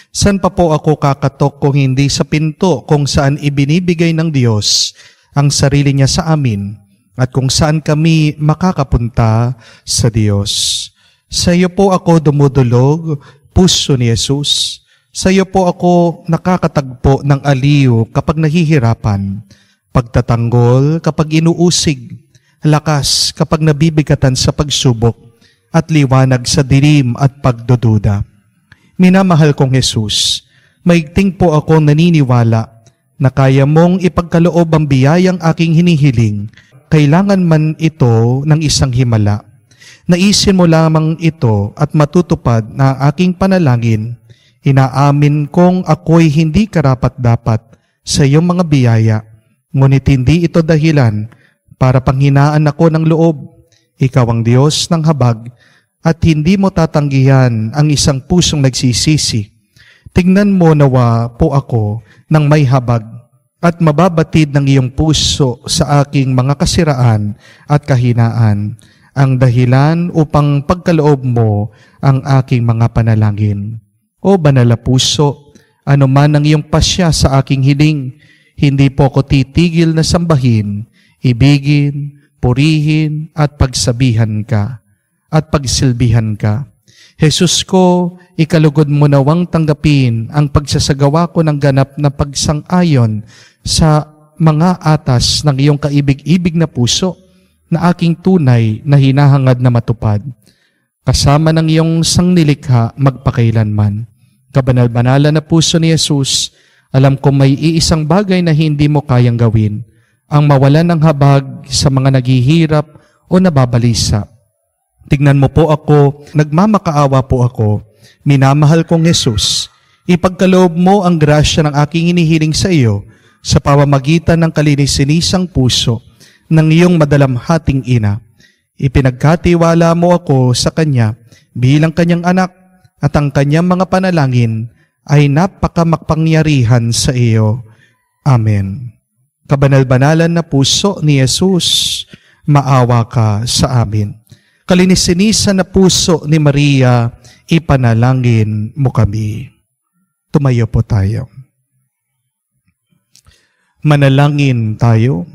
Saan pa po ako kakatok kung hindi sa pinto kung saan ibinibigay ng Diyos ang sarili niya sa amin at kung saan kami makakapunta sa Diyos? Sa iyo po ako dumudulog, puso ni Jesus. Sa iyo po ako nakakatagpo ng aliw kapag nahihirapan, pagtatanggol kapag inuusig, lakas kapag nabibigatan sa pagsubok, at liwanag sa dilim at pagdududa. Minamahal kong Jesus, maigting po ako naniniwala na kaya mong ipagkaloob ang biyayang aking hinihiling, kailangan man ito ng isang himala. Naisin mo lamang ito at matutupad na aking panalangin. Inaamin kong ako'y hindi karapat-dapat sa iyong mga biyaya, ngunit hindi ito dahilan para panghinaan ako ng loob. Ikaw ang Diyos ng habag at hindi mo tatanggihan ang isang pusong nagsisisi. Tingnan mo nawa po ako ng may habag at mababatid ng iyong puso sa aking mga kasiraan at kahinaan, ang dahilan upang pagkaloob mo ang aking mga panalangin. O banal na puso, ano man ang iyong pasya sa aking hiling, hindi po ako titigil na sambahin, ibigin, purihin at pagsabihan ka at pagsilbihan ka. Jesus ko, ikalugod mo nawang tanggapin ang pagsasagawa ko ng ganap na pagsang-ayon sa mga atas ng iyong kaibig-ibig na puso na aking tunay na hinahangad na matupad. Kasama ng iyong sangnilikha magpakailanman. Kabanal-banalan na puso ni Jesus, alam ko may iisang bagay na hindi mo kayang gawin, ang mawalan ng habag sa mga naghihirap o nababalisa. Tignan mo po ako, nagmamakaawa po ako, minamahal kong Jesus. Ipagkaloob mo ang grasya ng aking inihiling sa iyo sa pamamagitan ng kalininisang puso ng iyong madalamhating ina. Ipinagkatiwala mo ako sa Kanya bilang Kanyang anak at ang Kanyang mga panalangin ay napakamapangyarihan sa iyo. Amen. Kabanal-banalan na puso ni Jesus, maawa ka sa amin. Kalinisan na puso ni Maria, ipanalangin mo kami. Tumayo po tayo. Manalangin tayo.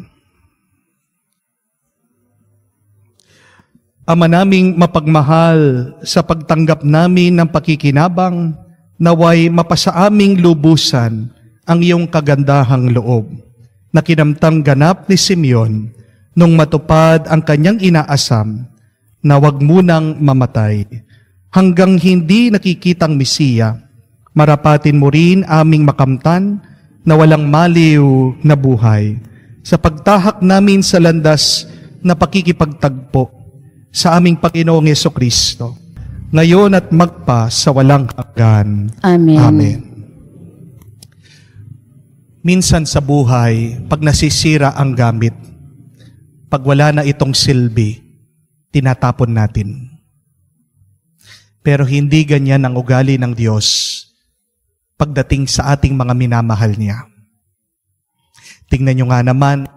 Ama naming mapagmahal, sa pagtanggap namin ng pakikinabang, naway mapasa aming lubusan ang iyong kagandahang loob na kinamtang ganap ni Simeon nung matupad ang kanyang inaasam na wag munang mamatay hanggang hindi nakikitang Mesiya. Marapatin mo rin aming makamtan na walang maliw na buhay sa pagtahak namin sa landas na pakikipagtagpo sa aming Panginoong Jesucristo, ngayon at magpa sa walang hanggan. Amen. Amen. Minsan sa buhay, pag nasisira ang gamit, pag wala na itong silbi, tinatapon natin. Pero hindi ganyan ang ugali ng Diyos pagdating sa ating mga minamahal niya. Tingnan nyo nga naman,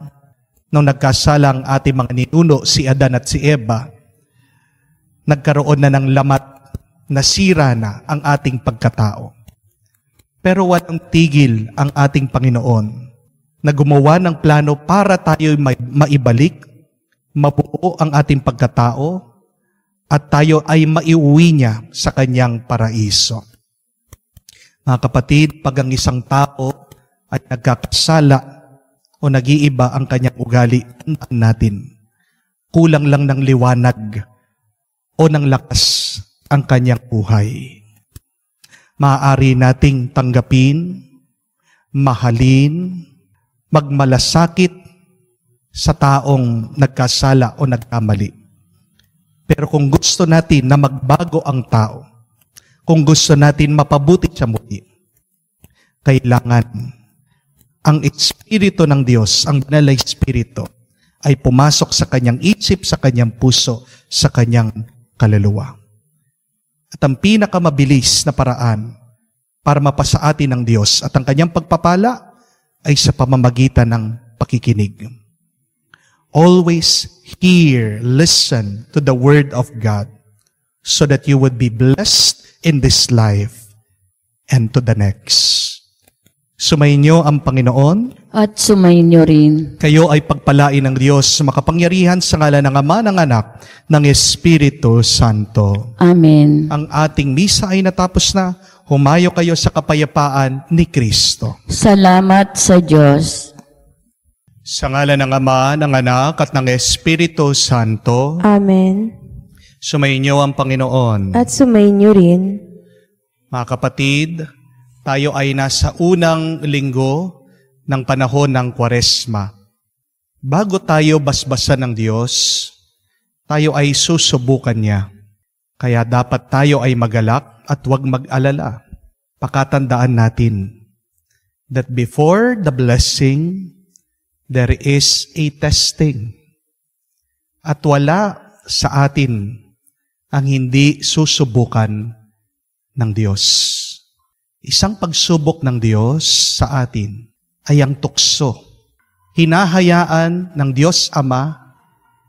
nung nagkasala ang ating mga ninuno, si Adan at si Eva, nagkaroon na ng lamat, nasira na ang ating pagkatao. Pero walang tigil ang ating Panginoon na gumawa ng plano para tayo maibalik, mabuo ang ating pagkatao, at tayo ay maiuwi niya sa kanyang paraiso. Mga kapatid, pag ang isang tao ay nagkakasala o nag-iiba ang kanyang ugali, tandaan natin, kulang lang ng liwanag o ng lakas ang kanyang buhay. Maaari nating tanggapin, mahalin, magmalasakit sa taong nagkasala o nagkamali. Pero kung gusto natin na magbago ang tao, kung gusto natin mapabuti siya muli, kailangan ang Espiritu ng Diyos, ang Banal na Espiritu, ay pumasok sa kanyang isip, sa kanyang puso, sa kanyang kaluluwa. At ang pinakamabilis na paraan para mapasa atin ng Diyos at ang kanyang pagpapala ay sa pamamagitan ng pakikinig. Always hear, listen to the Word of God so that you would be blessed in this life and to the next. Sumainyo ang Panginoon At sumainyo rin. kayo ay pagpalain ng Diyos makapangyarihan sa ngalan ng Ama, ng Anak, ng Espiritu Santo. Amen. Ang ating misa ay natapos na. Humayo kayo sa kapayapaan ni Kristo. Salamat sa Diyos. Sa ngalan ng Ama, ng Anak, at ng Espiritu Santo, Amen. sumainyo ang Panginoon. At sumainyo rin. Mga kapatid, tayo ay nasa unang linggo ng panahon ng Kwaresma. Bago tayo basbasan ng Diyos, tayo ay susubukan niya. Kaya dapat tayo ay magalak at huwag mag-alala. Pakatandaan natin that before the blessing, there is a testing. At wala sa atin ang hindi susubukan ng Diyos. Isang pagsubok ng Diyos sa atin ay ang tukso. Hinahayaan ng Diyos Ama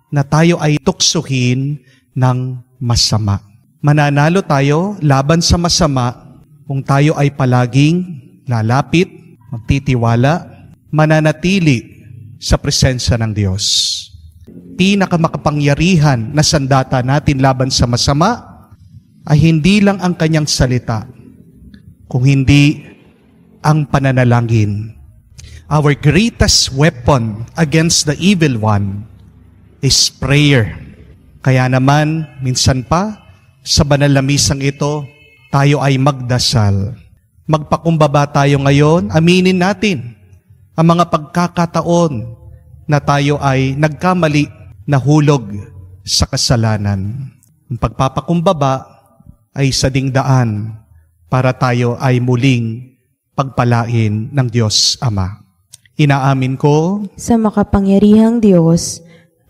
na tayo ay tuksuhin ng masama. Mananalo tayo laban sa masama kung tayo ay palaging lalapit, magtitiwala, mananatili sa presensya ng Diyos. Pinakamakapangyarihan na sandata natin laban sa masama ay hindi lang ang kanyang salita, kung hindi ang pananalangin. Our greatest weapon against the evil one is prayer. Kaya naman, minsan pa, sa banal na misang ito, tayo ay magdasal. Magpakumbaba tayo ngayon, aminin natin ang mga pagkakataon na tayo ay nagkamali, nahulog sa kasalanan. Ang pagpapakumbaba ay sa dingdaan para tayo ay muling pagpalain ng Diyos Ama. Inaamin ko sa makapangyarihang Diyos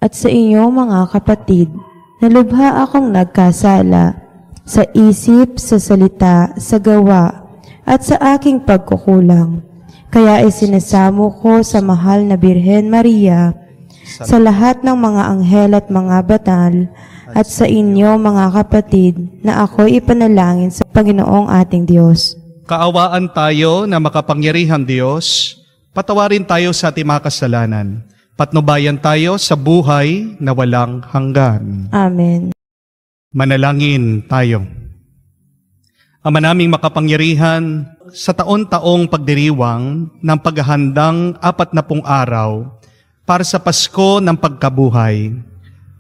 at sa inyo mga kapatid, na lubha akong nagkasala sa isip, sa salita, sa gawa, at sa aking pagkukulang. Kaya isinasamo ko sa mahal na Birhen Maria, sa lahat ng mga anghel at mga batal, at sa inyo mga kapatid, na ako'y ipanalangin sa Panginoong ating Diyos. kaawaan tayo na makapangyarihang Diyos, patawarin tayo sa ating mga kasalanan, patnubayan tayo sa buhay na walang hanggan. Amen. Manalangin tayo. Ama naming makapangyarihan, sa taon-taong pagdiriwang ng paghahandang 40 araw para sa Pasko ng pagkabuhay,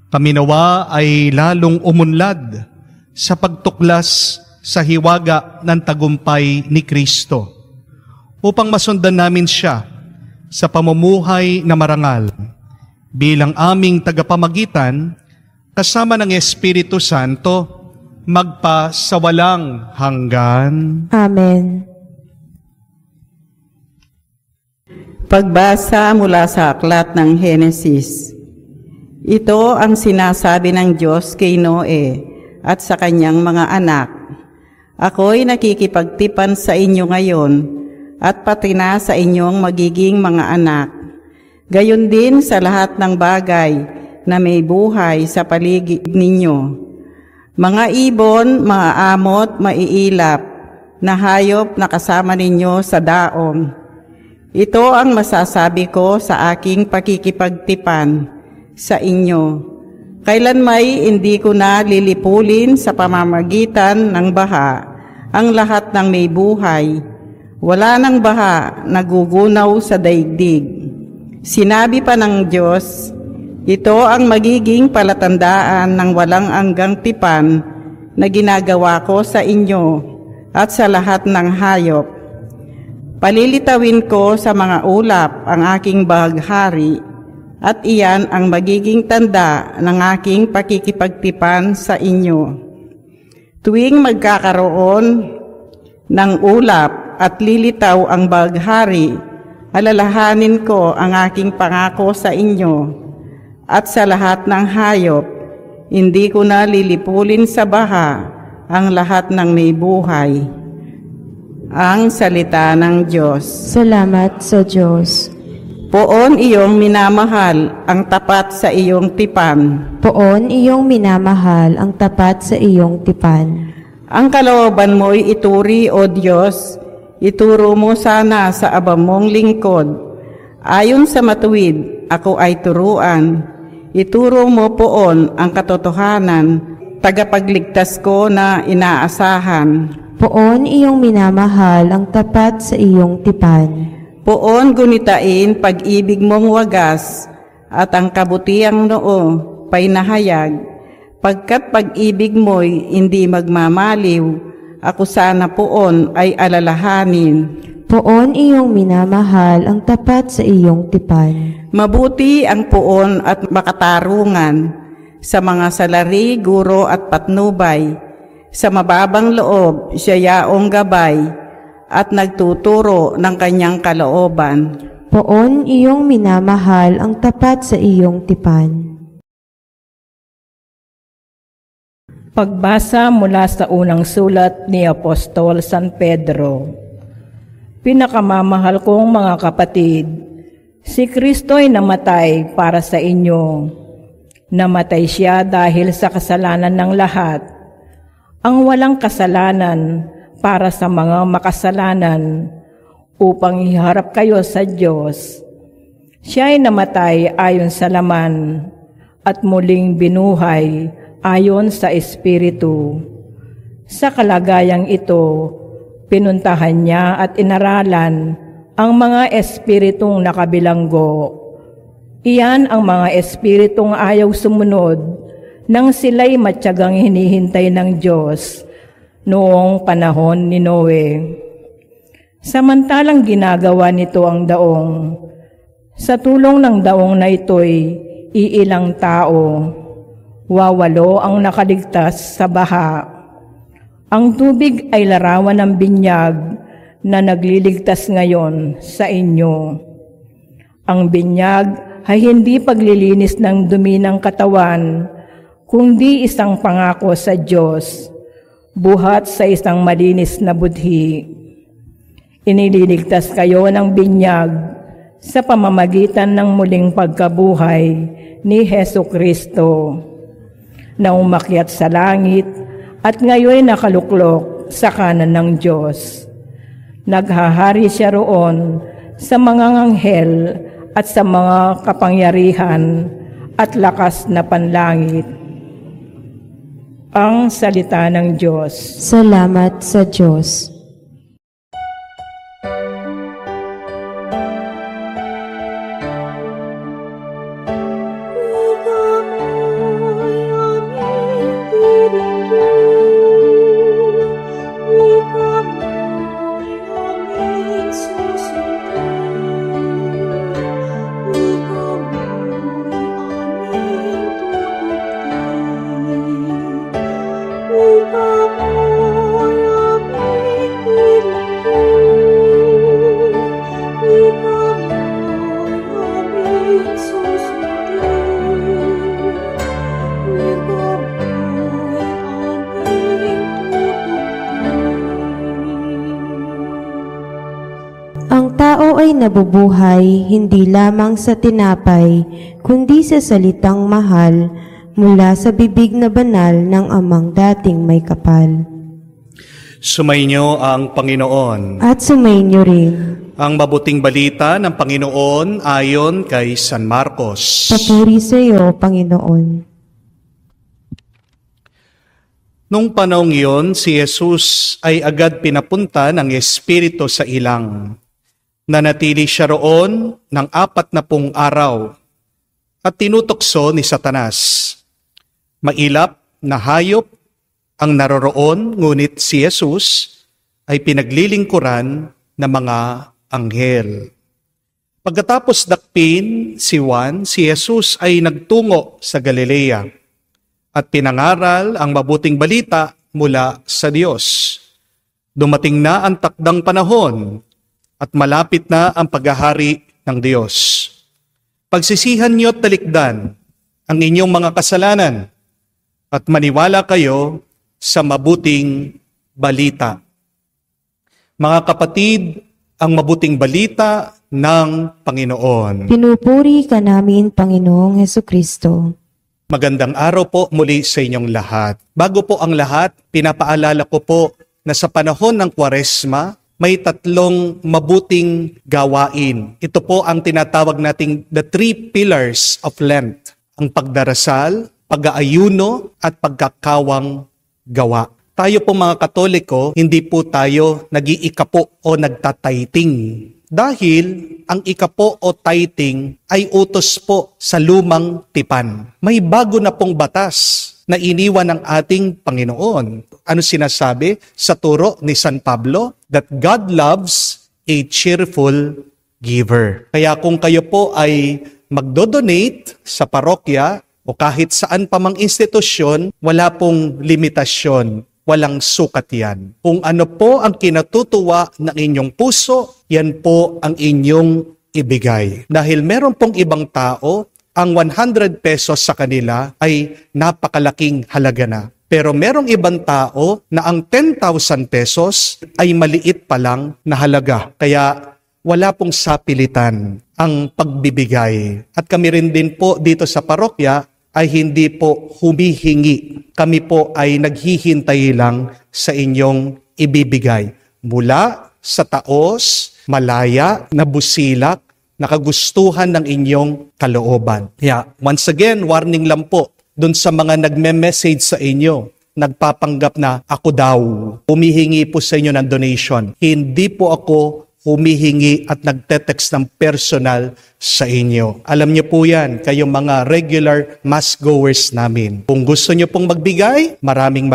kami nawa ay lalong umunlad sa pagtuklas sa hiwaga ng tagumpay ni Kristo upang masundan namin siya sa pamumuhay na marangal bilang aming tagapamagitan kasama ng Espiritu Santo magpa sa walang hanggan. Amen. Pagbasa mula sa aklat ng Henesis. Ito ang sinasabi ng Diyos kay Noe at sa kanyang mga anak. Ako'y nakikipagtipan sa inyo ngayon at pati na sa inyong magiging mga anak. Gayon din sa lahat ng bagay na may buhay sa paligid ninyo. Mga ibon, mga amot, maiilap, na hayop na kasama ninyo sa daong. Ito ang masasabi ko sa aking pakikipagtipan sa inyo. Kailan may hindi ko na lilipulin sa pamamagitan ng baha ang lahat ng may buhay. Wala ng baha nagugunaw sa daigdig. Sinabi pa ng Diyos, ito ang magiging palatandaan ng walang hanggang tipan na ginagawa ko sa inyo at sa lahat ng hayop. Palilitawin ko sa mga ulap ang aking bahaghari at iyan ang magiging tanda ng aking pakikipagtipan sa inyo. Tuwing magkakaroon ng ulap at lilitaw ang bahaghari, alalahanin ko ang aking pangako sa inyo at sa lahat ng hayop. Hindi ko na lilipulin sa baha ang lahat ng may buhay. Ang salita ng Diyos. Salamat sa Diyos. Poon iyong minamahal ang tapat sa iyong tipan. Poon iyong minamahal ang tapat sa iyong tipan. Ang kalooban mo'y ituri, O Diyos, ituro mo sana sa abang mong lingkod. Ayon sa matuwid, ako ay turuan. Ituro mo poon ang katotohanan, tagapagligtas ko na inaasahan. Poon iyong minamahal ang tapat sa iyong tipan. Poon gunitain pag-ibig mong wagas at ang kabutiang noo pa'y nahayag. Pagkat pag-ibig mo'y hindi magmamaliw, ako sana poon ay alalahanin. Poon iyong minamahal ang tapat sa iyong tipan. Mabuti ang poon at makatarungan sa mga salari, guro at patnubay. Sa mababang loob, siya yaong gabay at nagtuturo ng kanyang kalooban. Poon iyong minamahal ang tapat sa iyong tipan. Pagbasa mula sa unang sulat ni Apostol San Pedro. Pinakamamahal kong mga kapatid, si Kristo'y namatay para sa inyo. Namatay siya dahil sa kasalanan ng lahat. Ang walang kasalanan para sa mga makasalanan upang iharap kayo sa Diyos. Siya'y namatay ayon sa laman at muling binuhay ayon sa Espiritu. Sa kalagayang ito, pinuntahan niya at inaralan ang mga espiritong nakabilanggo. Iyan ang mga espiritong ayaw sumunod nang sila'y matyagang hinihintay ng Diyos noong panahon ni Noe. Samantalang ginagawa nito ang daong, sa tulong ng daong na ito'y iilang tao. Wawalo ang nakaligtas sa baha. Ang tubig ay larawan ng binyag na nagliligtas ngayon sa inyo. Ang binyag ay hindi paglilinis ng dumi ng katawan, kundi isang pangako sa Diyos, buhat sa isang malinis na budhi. Inililigtas kayo ng binyag sa pamamagitan ng muling pagkabuhay ni Hesu Kristo, na umakyat sa langit at ngayon nakaluklok sa kanan ng Diyos. Naghahari siya roon sa mga anghel at sa mga kapangyarihan at lakas na panlangit. Ang salita ng Diyos. Salamat sa Diyos. Ang tao ay nabubuhay hindi lamang sa tinapay, kundi sa salitang mahal mula sa bibig na banal ng Amang dating may kapal. Sumainyo ang Panginoon. At sumainyo rin. Ang mabuting balita ng Panginoon ayon kay San Marcos. Papuri sa iyo, Panginoon. Nung panahong iyon, si Jesus ay agad pinapunta ng Espiritu sa ilang. Nanatili siya roon ng 40 araw at tinutokso ni Satanas. Mailap na hayop ang naroroon, ngunit si Jesus ay pinaglilingkuran ng mga anghel. Pagkatapos dakpin si Juan, si Jesus ay nagtungo sa Galilea at pinangaral ang mabuting balita mula sa Diyos. Dumating na ang takdang panahon at malapit na ang paghahari ng Diyos. Pagsisihan niyo at talikdan ang inyong mga kasalanan at maniwala kayo sa mabuting balita. Mga kapatid, ang mabuting balita ng Panginoon. Pinupuri ka namin, Panginoong Hesukristo. Magandang araw po muli sa inyong lahat. Bago po ang lahat, pinapaalala ko po na sa panahon ng Kwaresma, may 3 mabuting gawain. Ito po ang tinatawag nating the 3 pillars of Lent. Ang pagdarasal, pag-aayuno, at pagkakawang gawa. Tayo po mga Katoliko, hindi po tayo nag-iikapo o nagtatayting. Dahil ang ikapo o tithing ay utos po sa lumang tipan. May bago na pong batas na iniwan ng ating Panginoon. Ano sinasabi sa turo ni San Pablo? That God loves a cheerful giver. Kaya kung kayo po ay magdodonate sa parokya o kahit saan pa mang institusyon, wala pong limitasyon. Walang sukat yan. Kung ano po ang kinatutuwa ng inyong puso, yan po ang inyong ibigay. Dahil meron pong ibang tao, ang 100 pesos sa kanila ay napakalaking halaga na. Pero merong ibang tao na ang 10,000 pesos ay maliit pa lang na halaga. Kaya wala pong sapilitan ang pagbibigay. At kami rin din po dito sa parokya ay hindi po humihingi. Kami po ay naghihintay lang sa inyong ibibigay. Mula sa taos, malaya, na busilak, nakagustuhan ng inyong kalooban. Kaya once again, warning lang po dun sa mga nagme-message sa inyo, nagpapanggap na ako daw, humihingi po sa inyo ng donation. Hindi po ako humihingi at nagte-text ng personal sa inyo. Alam niyo po yan, kayong mga regular mass goers namin. Kung gusto niyo pong magbigay, maraming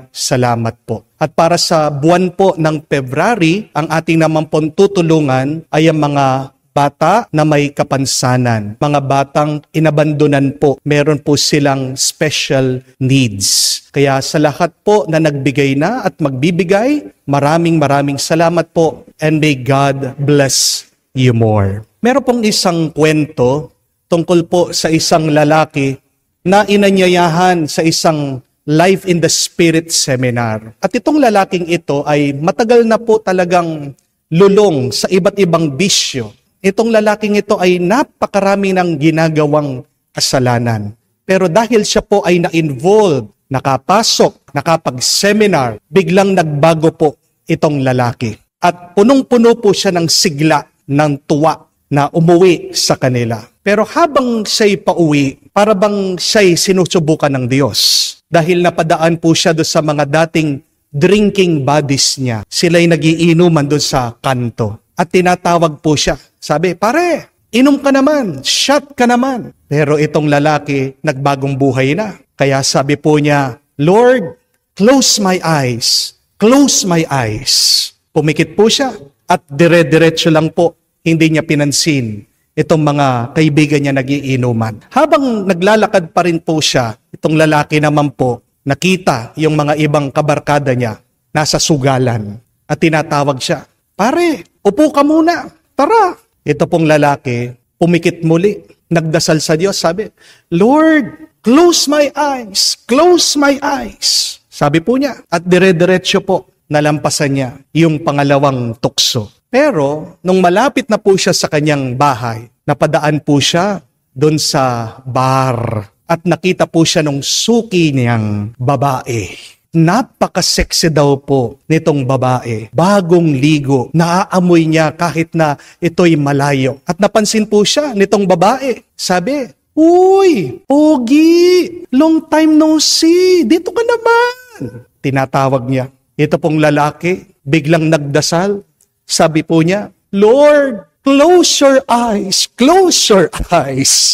salamat po. At para sa buwan po ng February, ang ating naman pong tutulungan ay ang mga bata na may kapansanan, mga batang inabandonan po, meron po silang special needs. Kaya sa lahat po na nagbigay na at magbibigay, maraming salamat po, and may God bless you more. Meron pong isang kwento tungkol po sa isang lalaki na inanyayahan sa isang Life in the Spirit seminar. At itong lalaking ito ay matagal na po talagang lulong sa iba't ibang bisyo. Itong lalaking ito ay napakarami ng ginagawang kasalanan. Pero dahil siya po ay na-involved, nakapasok, nakapag-seminar, biglang nagbago po itong lalaki. At punong-puno po siya ng sigla, ng tuwa na umuwi sa kanila. Pero habang siya'y pauwi, para bang siya'y sinusubukan ng Diyos. Dahil napadaan po siya doon sa mga dating drinking buddies niya. Sila'y nagiinuman doon sa kanto. At tinatawag po siya. Sabi, pare, inom ka naman, shot ka naman. Pero itong lalaki, nagbagong buhay na. Kaya sabi po niya, Lord, close my eyes. Close my eyes. Pumikit po siya at dire-diretso lang po. Hindi niya pinansin itong mga kaibigan niya nagiinuman. Habang naglalakad pa rin po siya, itong lalaki naman po, nakita yung mga ibang kabarkada niya nasa sugalan at tinatawag siya, pare, upo ka muna, tara. Ito pong lalaki, pumikit muli, nagdasal sa Diyos, sabi, Lord, close my eyes. Sabi po niya, at dire-diretso po, nalampasan niya yung pangalawang tukso. Pero, nung malapit na po siya sa kanyang bahay, napadaan po siya doon sa bar at nakita po siya nung suki niyang babae. Napaka-sexy daw po nitong babae. Bagong ligo, naaamoy niya kahit na ito'y malayo. At napansin po siya nitong babae. Sabi, uy, Pogi, long time no see, dito ka naman. Tinatawag niya. Ito pong lalaki, biglang nagdasal. Sabi po niya, Lord, close your eyes,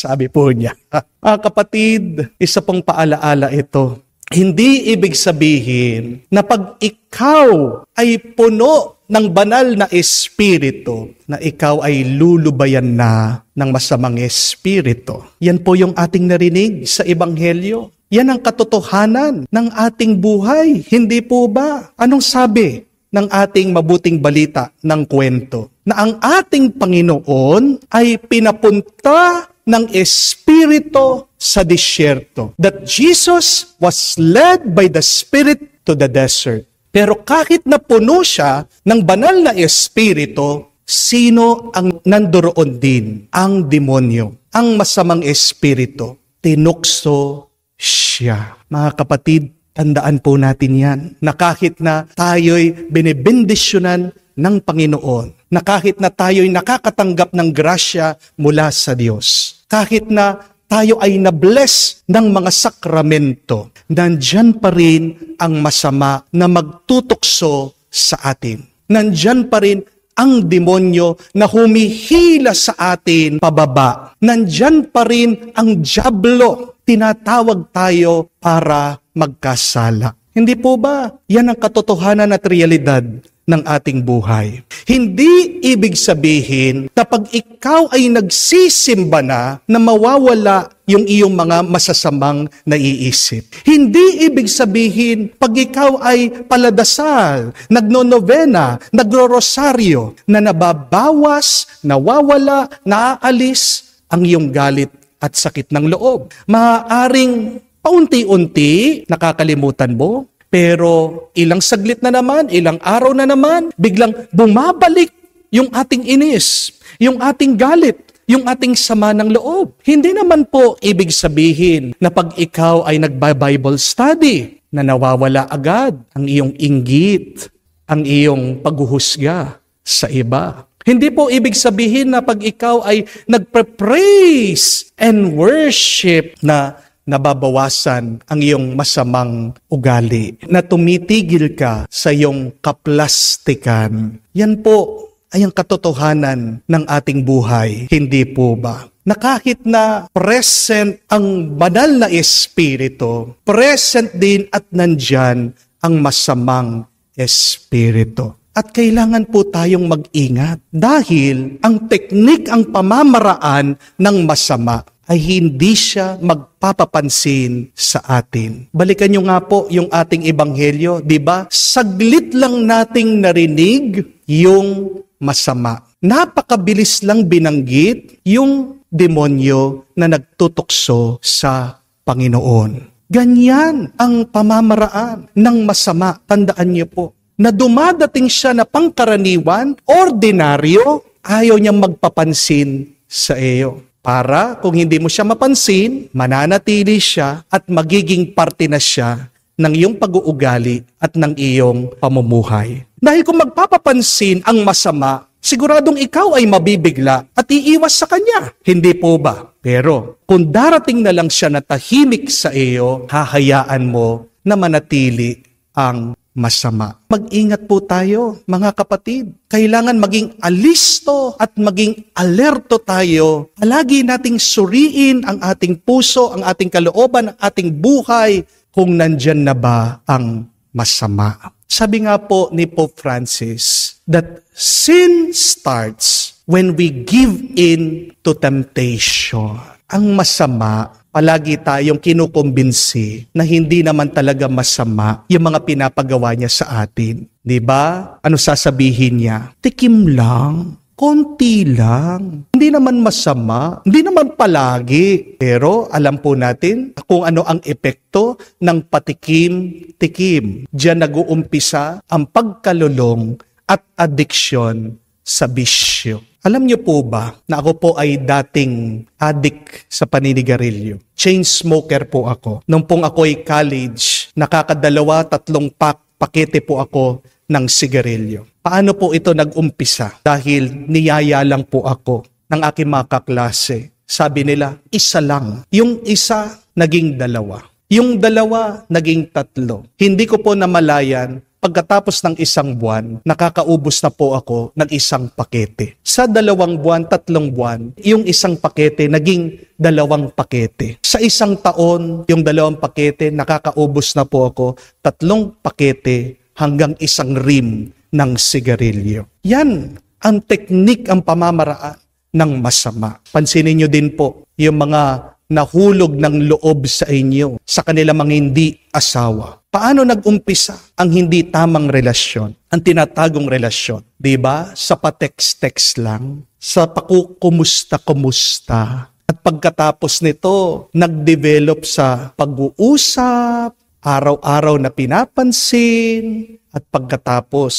sabi po niya. Kapatid, isa pong paalaala ito. Hindi ibig sabihin na pag ikaw ay puno ng banal na espiritu, na ikaw ay lulubayan na ng masamang espiritu. Yan po yung ating narinig sa Ebanghelyo. Yan ang katotohanan ng ating buhay. Hindi po ba? Anong sabi ng ating mabuting balita ng kwento? Na ang ating Panginoon ay pinapunta ng Espiritu sa disyerto. That Jesus was led by the Spirit to the desert. Pero kahit na puno siya ng banal na Espiritu, sino ang nandoroon din? Ang demonyo, ang masamang espiritu. Tinukso siya. Mga kapatid, tandaan po natin yan, na kahit na tayo'y binibendisyonan ng Panginoon, na kahit na tayo'y nakakatanggap ng grasya mula sa Diyos, kahit na tayo ay na-bless ng mga sakramento, nandyan pa rin ang masama na magtutukso sa atin. Nandyan pa rin ang demonyo na humihila sa atin pababa. Nandyan pa rin ang dyablo. Tinatawag tayo para magkasala. Hindi po ba? Yan ang katotohanan at realidad ng ating buhay. Hindi ibig sabihin na pag ikaw ay nagsisimba na mawawala yung iyong mga masasamang naiisip. Hindi ibig sabihin pag ikaw ay paladasal, nagnonovena, nagro-rosaryo, na nababawas, nawawala, naaalis ang iyong galit at sakit ng loob. Maaaring paunti-unti nakakalimutan mo, pero ilang saglit na naman, ilang araw na naman, biglang bumabalik yung ating inis, yung ating galit, yung ating sama ng loob. Hindi naman po ibig sabihin na pag ikaw ay nagba-Bible study, na nawawala agad ang iyong inggit, ang iyong paghuhusga sa iba. Hindi po ibig sabihin na pag ikaw ay nagpe-praise and worship na nababawasan ang iyong masamang ugali, na tumitigil ka sa iyong kaplastikan. Yan po ay ang katotohanan ng ating buhay. Hindi po ba? Na kahit na present ang banal na espiritu, present din at nandyan ang masamang espiritu. At kailangan po tayong mag-ingat dahil ang teknik, ang pamamaraan ng masama ay hindi siya magpapapansin sa atin. Balikan nyo nga po yung ating ebanghelyo, di ba? Saglit lang nating narinig yung masama. Napakabilis lang binanggit yung demonyo na nagtutukso sa Panginoon. Ganyan ang pamamaraan ng masama. Tandaan niyo po, na dumadating siya na pangkaraniwan, ordinaryo, ayaw niyang magpapansin sa iyo. Para kung hindi mo siya mapansin, mananatili siya at magiging parte na siya ng iyong pag-uugali at ng iyong pamumuhay. Dahil kung magpapapansin ang masama, siguradong ikaw ay mabibigla at iiwas sa kanya. Hindi po ba? Pero kung darating na lang siya na tahimik sa iyo, hahayaan mo na manatili ang masama. Mag-ingat po tayo, mga kapatid. Kailangan maging alisto at maging alerto tayo. Palagi nating suriin ang ating puso, ang ating kalooban, ang ating buhay kung nandyan na ba ang masama. Sabi nga po ni Pope Francis that sin starts when we give in to temptation. Ang masama, palagi tayong kinukumbinsi na hindi naman talaga masama yung mga pinapagawa niya sa atin. Diba? Ano sasabihin niya? Tikim lang. Konti lang. Hindi naman masama. Hindi naman palagi. Pero alam po natin kung ano ang epekto ng patikim-tikim. Diyan nag-uumpisa ang pagkalulong at addiction sa bisyo. Alam niyo po ba na ako po ay dating addict sa paninigarilyo? Chain smoker po ako. Nung pong ako ay college, nakakadalawa-tatlong pakete po ako ng sigarilyo. Paano po ito nag-umpisa? Dahil niyaya lang po ako ng aking mga kaklase. Sabi nila, isa lang. Yung isa, naging dalawa. Yung dalawa, naging tatlo. Hindi ko po namalayan. Pagkatapos ng isang buwan, nakakaubos na po ako ng isang pakete. Sa 2 buwan, 3 buwan, yung isang pakete naging 2 pakete. Sa isang taon, yung 2 pakete, nakakaubos na po ako 3 pakete hanggang 1 rim ng sigarilyo. Yan ang teknik, ang pamamaraan ng masama. Pansinin nyo din po yung mga nahulog ng loob sa inyo, sa kanilang mga hindi asawa. Paano nag-umpisa ang hindi tamang relasyon, ang tinatagong relasyon? Diba? Sa pa-text-text lang, sa pakukumusta-kumusta. At pagkatapos nito, nag-develop sa pag-uusap, araw-araw na pinapansin, at pagkatapos,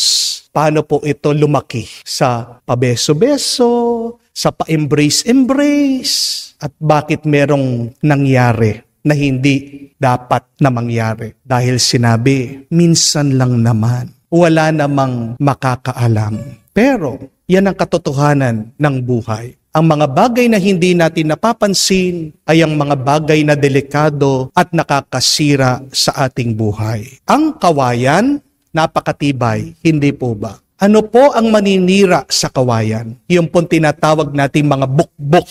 paano po ito lumaki? Sa pabeso-beso, sa pa-embrace-embrace, at bakit merong nangyari na hindi dapat na mangyari. Dahil sinabi, minsan lang naman, wala namang makakaalam. Pero, yan ang katotohanan ng buhay. Ang mga bagay na hindi natin napapansin ay ang mga bagay na delikado at nakakasira sa ating buhay. Ang kawayan, napakatibay, hindi po ba? Ano po ang maninira sa kawayan? Yung pong tinatawag nating mga bukbok.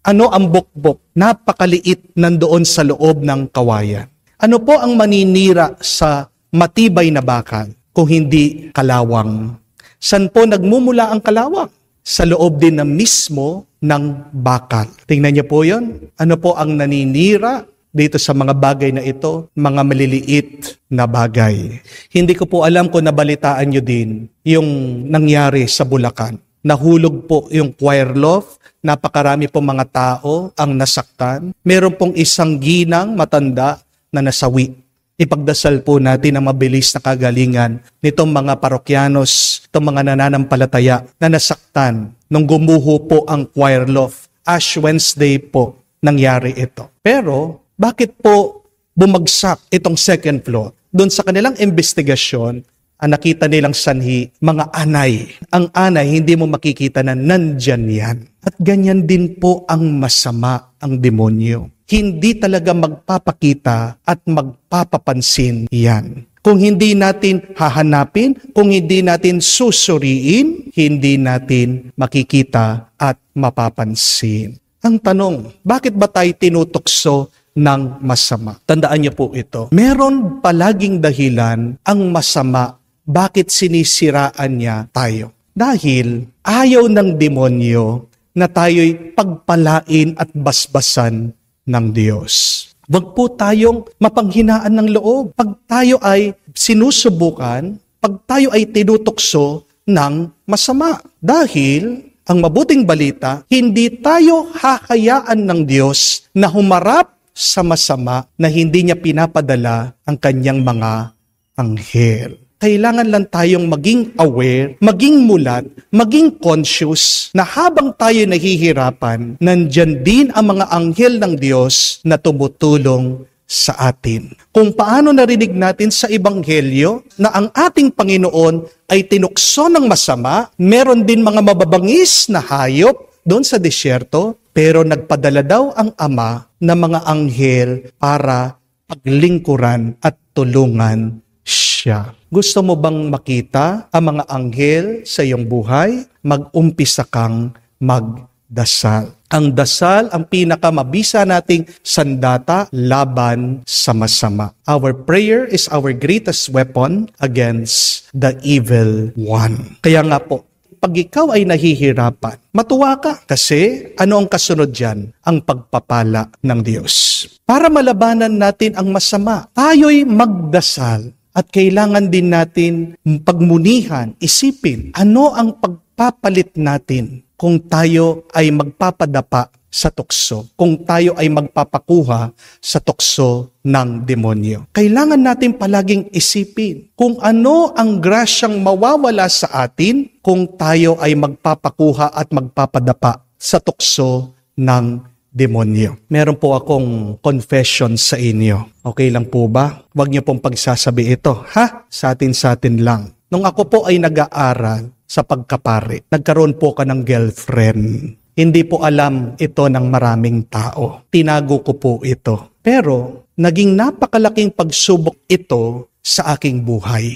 Ano ang bukbok? Napakaliit nandoon sa loob ng kawayan. Ano po ang maninira sa matibay na bakal kung hindi kalawang? San po nagmumula ang kalawang? Sa loob din na mismo ng bakal. Tingnan niyo po yon. Ano po ang naninira dito sa mga bagay na ito? Mga maliliit na bagay. Hindi ko po alam kung nabalitaan niyo din yung nangyari sa Bulacan. Nahulog po yung choir loft. Napakarami pong mga tao ang nasaktan. Meron pong isang ginang matanda na nasawi. Ipagdasal po natin ang mabilis na kagalingan nitong mga parokyanos, itong mga nananampalataya na nasaktan nung gumuho po ang choir loft. Ash Wednesday po nangyari ito. Pero bakit po bumagsak itong second floor? Doon sa kanilang investigasyon, ang nakita nilang sanhi, mga anay. Ang anay, hindi mo makikita na nandyan yan. At ganyan din po ang masama, ang demonyo. Hindi talaga magpapakita at magpapapansin yan. Kung hindi natin hahanapin, kung hindi natin susuriin, hindi natin makikita at mapapansin. Ang tanong, bakit ba tayo tinutokso ng masama? Tandaan niyo po ito. Meron palaging dahilan ang masama Bakit sinisiraan niya tayo? Dahil ayaw ng demonyo na tayo'y pagpalain at basbasan ng Diyos. Huwag po tayong mapanghinaan ng loob. Pag tayo ay sinusubukan, pag tayo ay tinutokso ng masama. Dahil ang mabuting balita, hindi tayo hahayaan ng Diyos na humarap sa masama na hindi niya pinapadala ang kanyang mga anghel. Kailangan lang tayong maging aware, maging mulat, maging conscious na habang tayo nahihirapan, nandyan din ang mga anghel ng Diyos na tumutulong sa atin. Kung paano narinig natin sa Ebanghelyo na ang ating Panginoon ay tinukso ng masama, meron din mga mababangis na hayop doon sa disyerto, pero nagpadala daw ang Ama ng mga anghel para paglingkuran at tulungan siya. Gusto mo bang makita ang mga anghel sa iyong buhay? Mag-umpisa kang magdasal. Ang dasal ang pinakamabisa nating sandata laban sa masama. Our prayer is our greatest weapon against the evil one. Kaya nga po, pag ikaw ay nahihirapan, matuwa ka kasi ano ang kasunod dyan? Ang pagpapala ng Diyos. Para malabanan natin ang masama, tayo'y magdasal. At kailangan din natin pagmunihan, isipin, ano ang pagpapalit natin kung tayo ay magpapadapa sa tukso, kung tayo ay magpapakuha sa tukso ng demonyo. Kailangan natin palaging isipin kung ano ang grasyang mawawala sa atin kung tayo ay magpapakuha at magpapadapa sa tukso ng demonyo. Meron po akong confession sa inyo. Okay lang po ba? Huwag niyo pong pagsasabi ito. Sa atin lang. Nung ako po ay nag-aaral sa pagkapare, nagkaroon po ka ng girlfriend. Hindi po alam ito ng maraming tao. Tinago ko po ito. Pero naging napakalaking pagsubok ito sa aking buhay.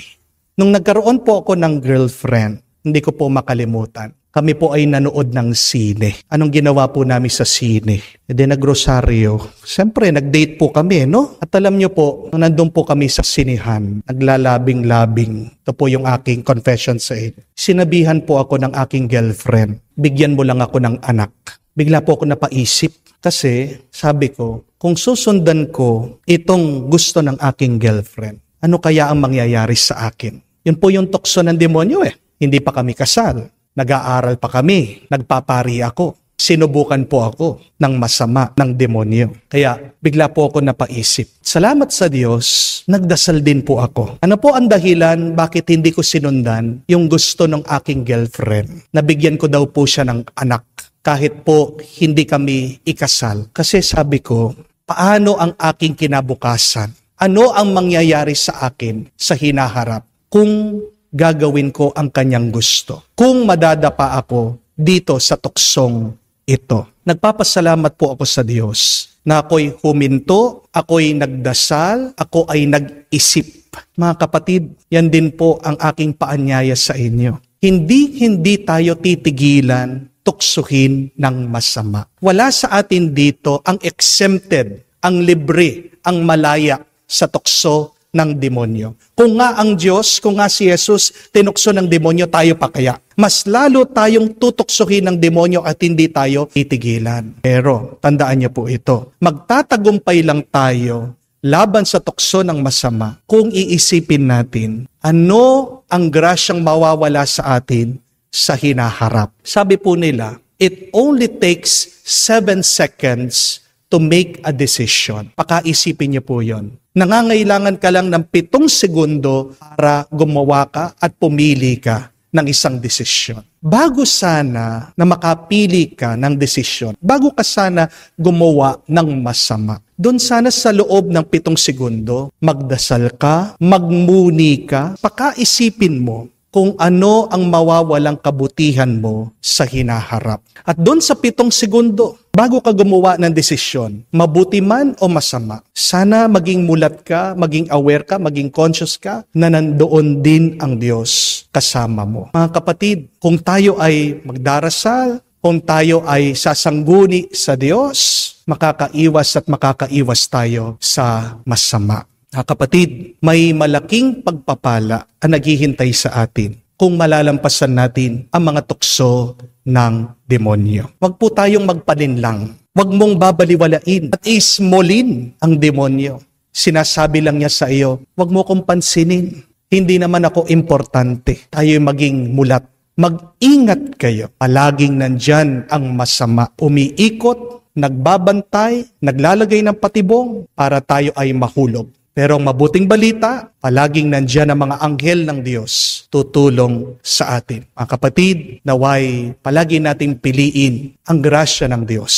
Nung nagkaroon po ako ng girlfriend, hindi ko po makalimutan. Kami po ay nanood ng sine. Anong ginawa po namin sa sine? E di nagrosaryo. Siyempre, nag-date po kami, no? At alam nyo po, nandun po kami sa sinihan. Naglalabing-labing. Ito po yung aking confession sa inyo. Sinabihan po ako ng aking girlfriend. Bigyan mo lang ako ng anak. Bigla po ako napaisip. Kasi, sabi ko, kung susundan ko itong gusto ng aking girlfriend, ano kaya ang mangyayari sa akin? Yun po yung tukso ng demonyo eh. Hindi pa kami kasal. Nag-aaral pa kami, nagpapari ako. Sinubukan po ako ng masama ng demonyo. Kaya bigla po ako napaisip. Salamat sa Diyos, nagdasal din po ako. Ano po ang dahilan bakit hindi ko sinundan yung gusto ng aking girlfriend? Nabigyan ko daw po siya ng anak kahit po hindi kami ikasal. Kasi sabi ko, paano ang aking kinabukasan? Ano ang mangyayari sa akin sa hinaharap kung gagawin ko ang kanyang gusto? Kung madadapa ako dito sa tuksong ito. Nagpapasalamat po ako sa Diyos na ako'y huminto, ako'y nagdasal, ako ay nag-isip. Mga kapatid, yan din po ang aking paanyaya sa inyo. Hindi tayo titigilan tuksuhin ng masama. Wala sa atin dito ang exempted, ang libre, ang malaya sa tukso ng demonyo. Kung nga ang Diyos, kung nga si Jesus tinukso ng demonyo, tayo pa kaya? Mas lalo tayong tutuksohin ng demonyo at hindi tayo titigilan. Pero, tandaan niyo po ito, magtatagumpay lang tayo laban sa tukso ng masama kung iisipin natin ano ang grasyang mawawala sa atin sa hinaharap. Sabi po nila, it only takes 7 seconds to make a decision. Pakaisipin niyo po yon. Nangangailangan ka lang ng 7 segundo para gumawa ka at pumili ka ng isang desisyon. Bago sana na makapili ka ng desisyon, bago ka sana gumawa ng masama, doon sana sa loob ng 7 segundo, magdasal ka, magmuni ka, pakaisipin mo kung ano ang mawawalang kabutihan mo sa hinaharap. At doon sa 7 segundo, bago ka gumawa ng desisyon, mabuti man o masama, sana maging mulat ka, maging aware ka, maging conscious ka na nandoon din ang Diyos kasama mo. Mga kapatid, kung tayo ay magdarasal, kung tayo ay sasangguni sa Diyos, makakaiwas at makakaiwas tayo sa masama. Kapatid, may malaking pagpapala ang naghihintay sa atin kung malalampasan natin ang mga tukso ng demonyo. Huwag po tayong magpalinlang. Huwag mong babaliwalain at ismolin ang demonyo. Sinasabi lang niya sa iyo, huwag mo kong pansinin. Hindi naman ako importante. Tayo maging mulat. Mag-ingat kayo. Palaging nandyan ang masama. Umiikot, nagbabantay, naglalagay ng patibong para tayo ay mahulog. Pero ang mabuting balita, palaging nandyan ang mga anghel ng Diyos tutulong sa atin. Mga kapatid, naway palagi nating piliin ang grasya ng Diyos.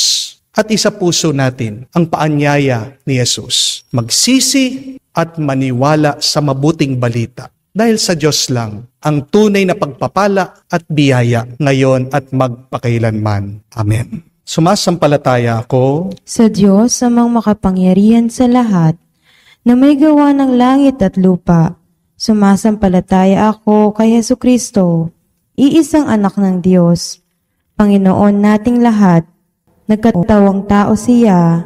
At isa puso natin ang paanyaya ni Jesus. Magsisi at maniwala sa mabuting balita. Dahil sa Diyos lang ang tunay na pagpapala at biyaya ngayon at magpakailanman. Amen. Sumasampalataya ako sa Diyos amang makapangyarihan sa lahat, na may gawa ng langit at lupa. Sumasampalataya ako kay Hesukristo, iisang anak ng Diyos, Panginoon nating lahat. Nagkatawang tao siya,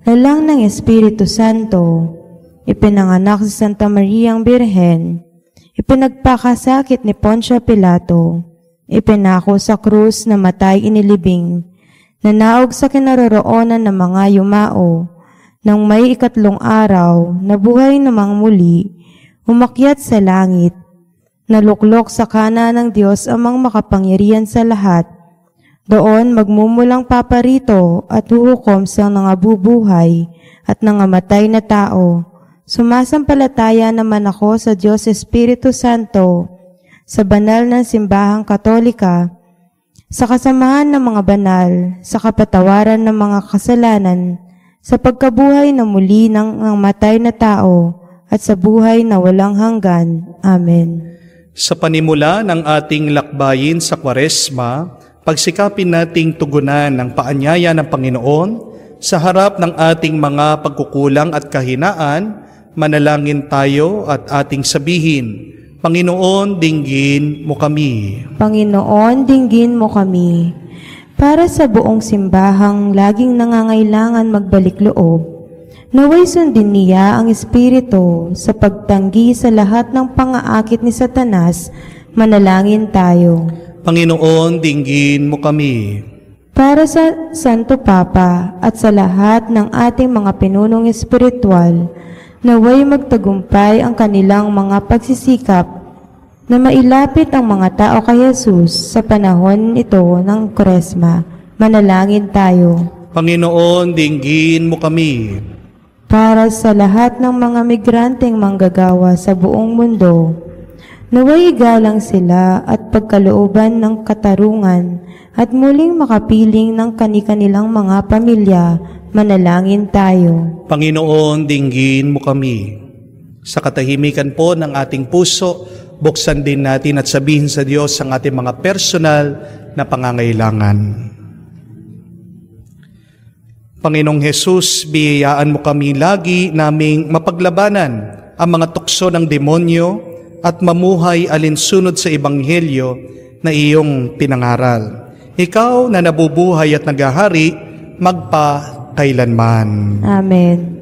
lalang ng Espiritu Santo, ipinanganak sa Santa Mariang Birhen, ipinagpakasakit ni Poncio Pilato, ipinako sa krus na matay inilibing, nanaog sa kinaroroonan ng mga yumao, nang may 3 araw, nabuhay namang muli, umakyat sa langit, naluklok sa kanan ng Diyos amang makapangyarihan sa lahat. Doon magmumulang paparito at huhukom sa nangabubuhay at nangamatay na tao. Sumasampalataya naman ako sa Diyos Espiritu Santo, sa banal na simbahang Katolika, sa kasamahan ng mga banal, sa kapatawaran ng mga kasalanan, sa pagkabuhay na muli ng matay na tao at sa buhay na walang hanggan. Amen. Sa panimula ng ating lakbayin sa Kwaresma, pagsikapin nating tugunan ng paanyaya ng Panginoon sa harap ng ating mga pagkukulang at kahinaan. Manalangin tayo at ating sabihin, Panginoon, dinggin mo kami. Panginoon, dinggin mo kami. Para sa buong simbahang laging nangangailangan magbalik loob, naway sundin niya ang Espiritu sa pagtanggi sa lahat ng pangaakit ni Satanas. Manalangin tayo. Panginoon, dinggin mo kami. Para sa Santo Papa at sa lahat ng ating mga pinunong espiritual, naway magtagumpay ang kanilang mga pagsisikap na mailapit ang mga tao kay Jesus sa panahon ito ng Kwaresma. Manalangin tayo. Panginoon, dinggin mo kami. Para sa lahat ng mga migranteng manggagawa sa buong mundo, naway igalang sila at pagkalooban ng katarungan at muling makapiling ng kani-kanilang mga pamilya. Manalangin tayo. Panginoon, dinggin mo kami. Sa katahimikan po ng ating puso, buksan din natin at sabihin sa Diyos ang ating mga personal na pangangailangan. Panginoong Hesus, biyayaan mo kami lagi naming mapaglabanan ang mga tukso ng demonyo at mamuhay alinsunod sa Ebanghelyo na iyong pinangaral. Ikaw na nabubuhay at naghahari, magpakailanman. Amen.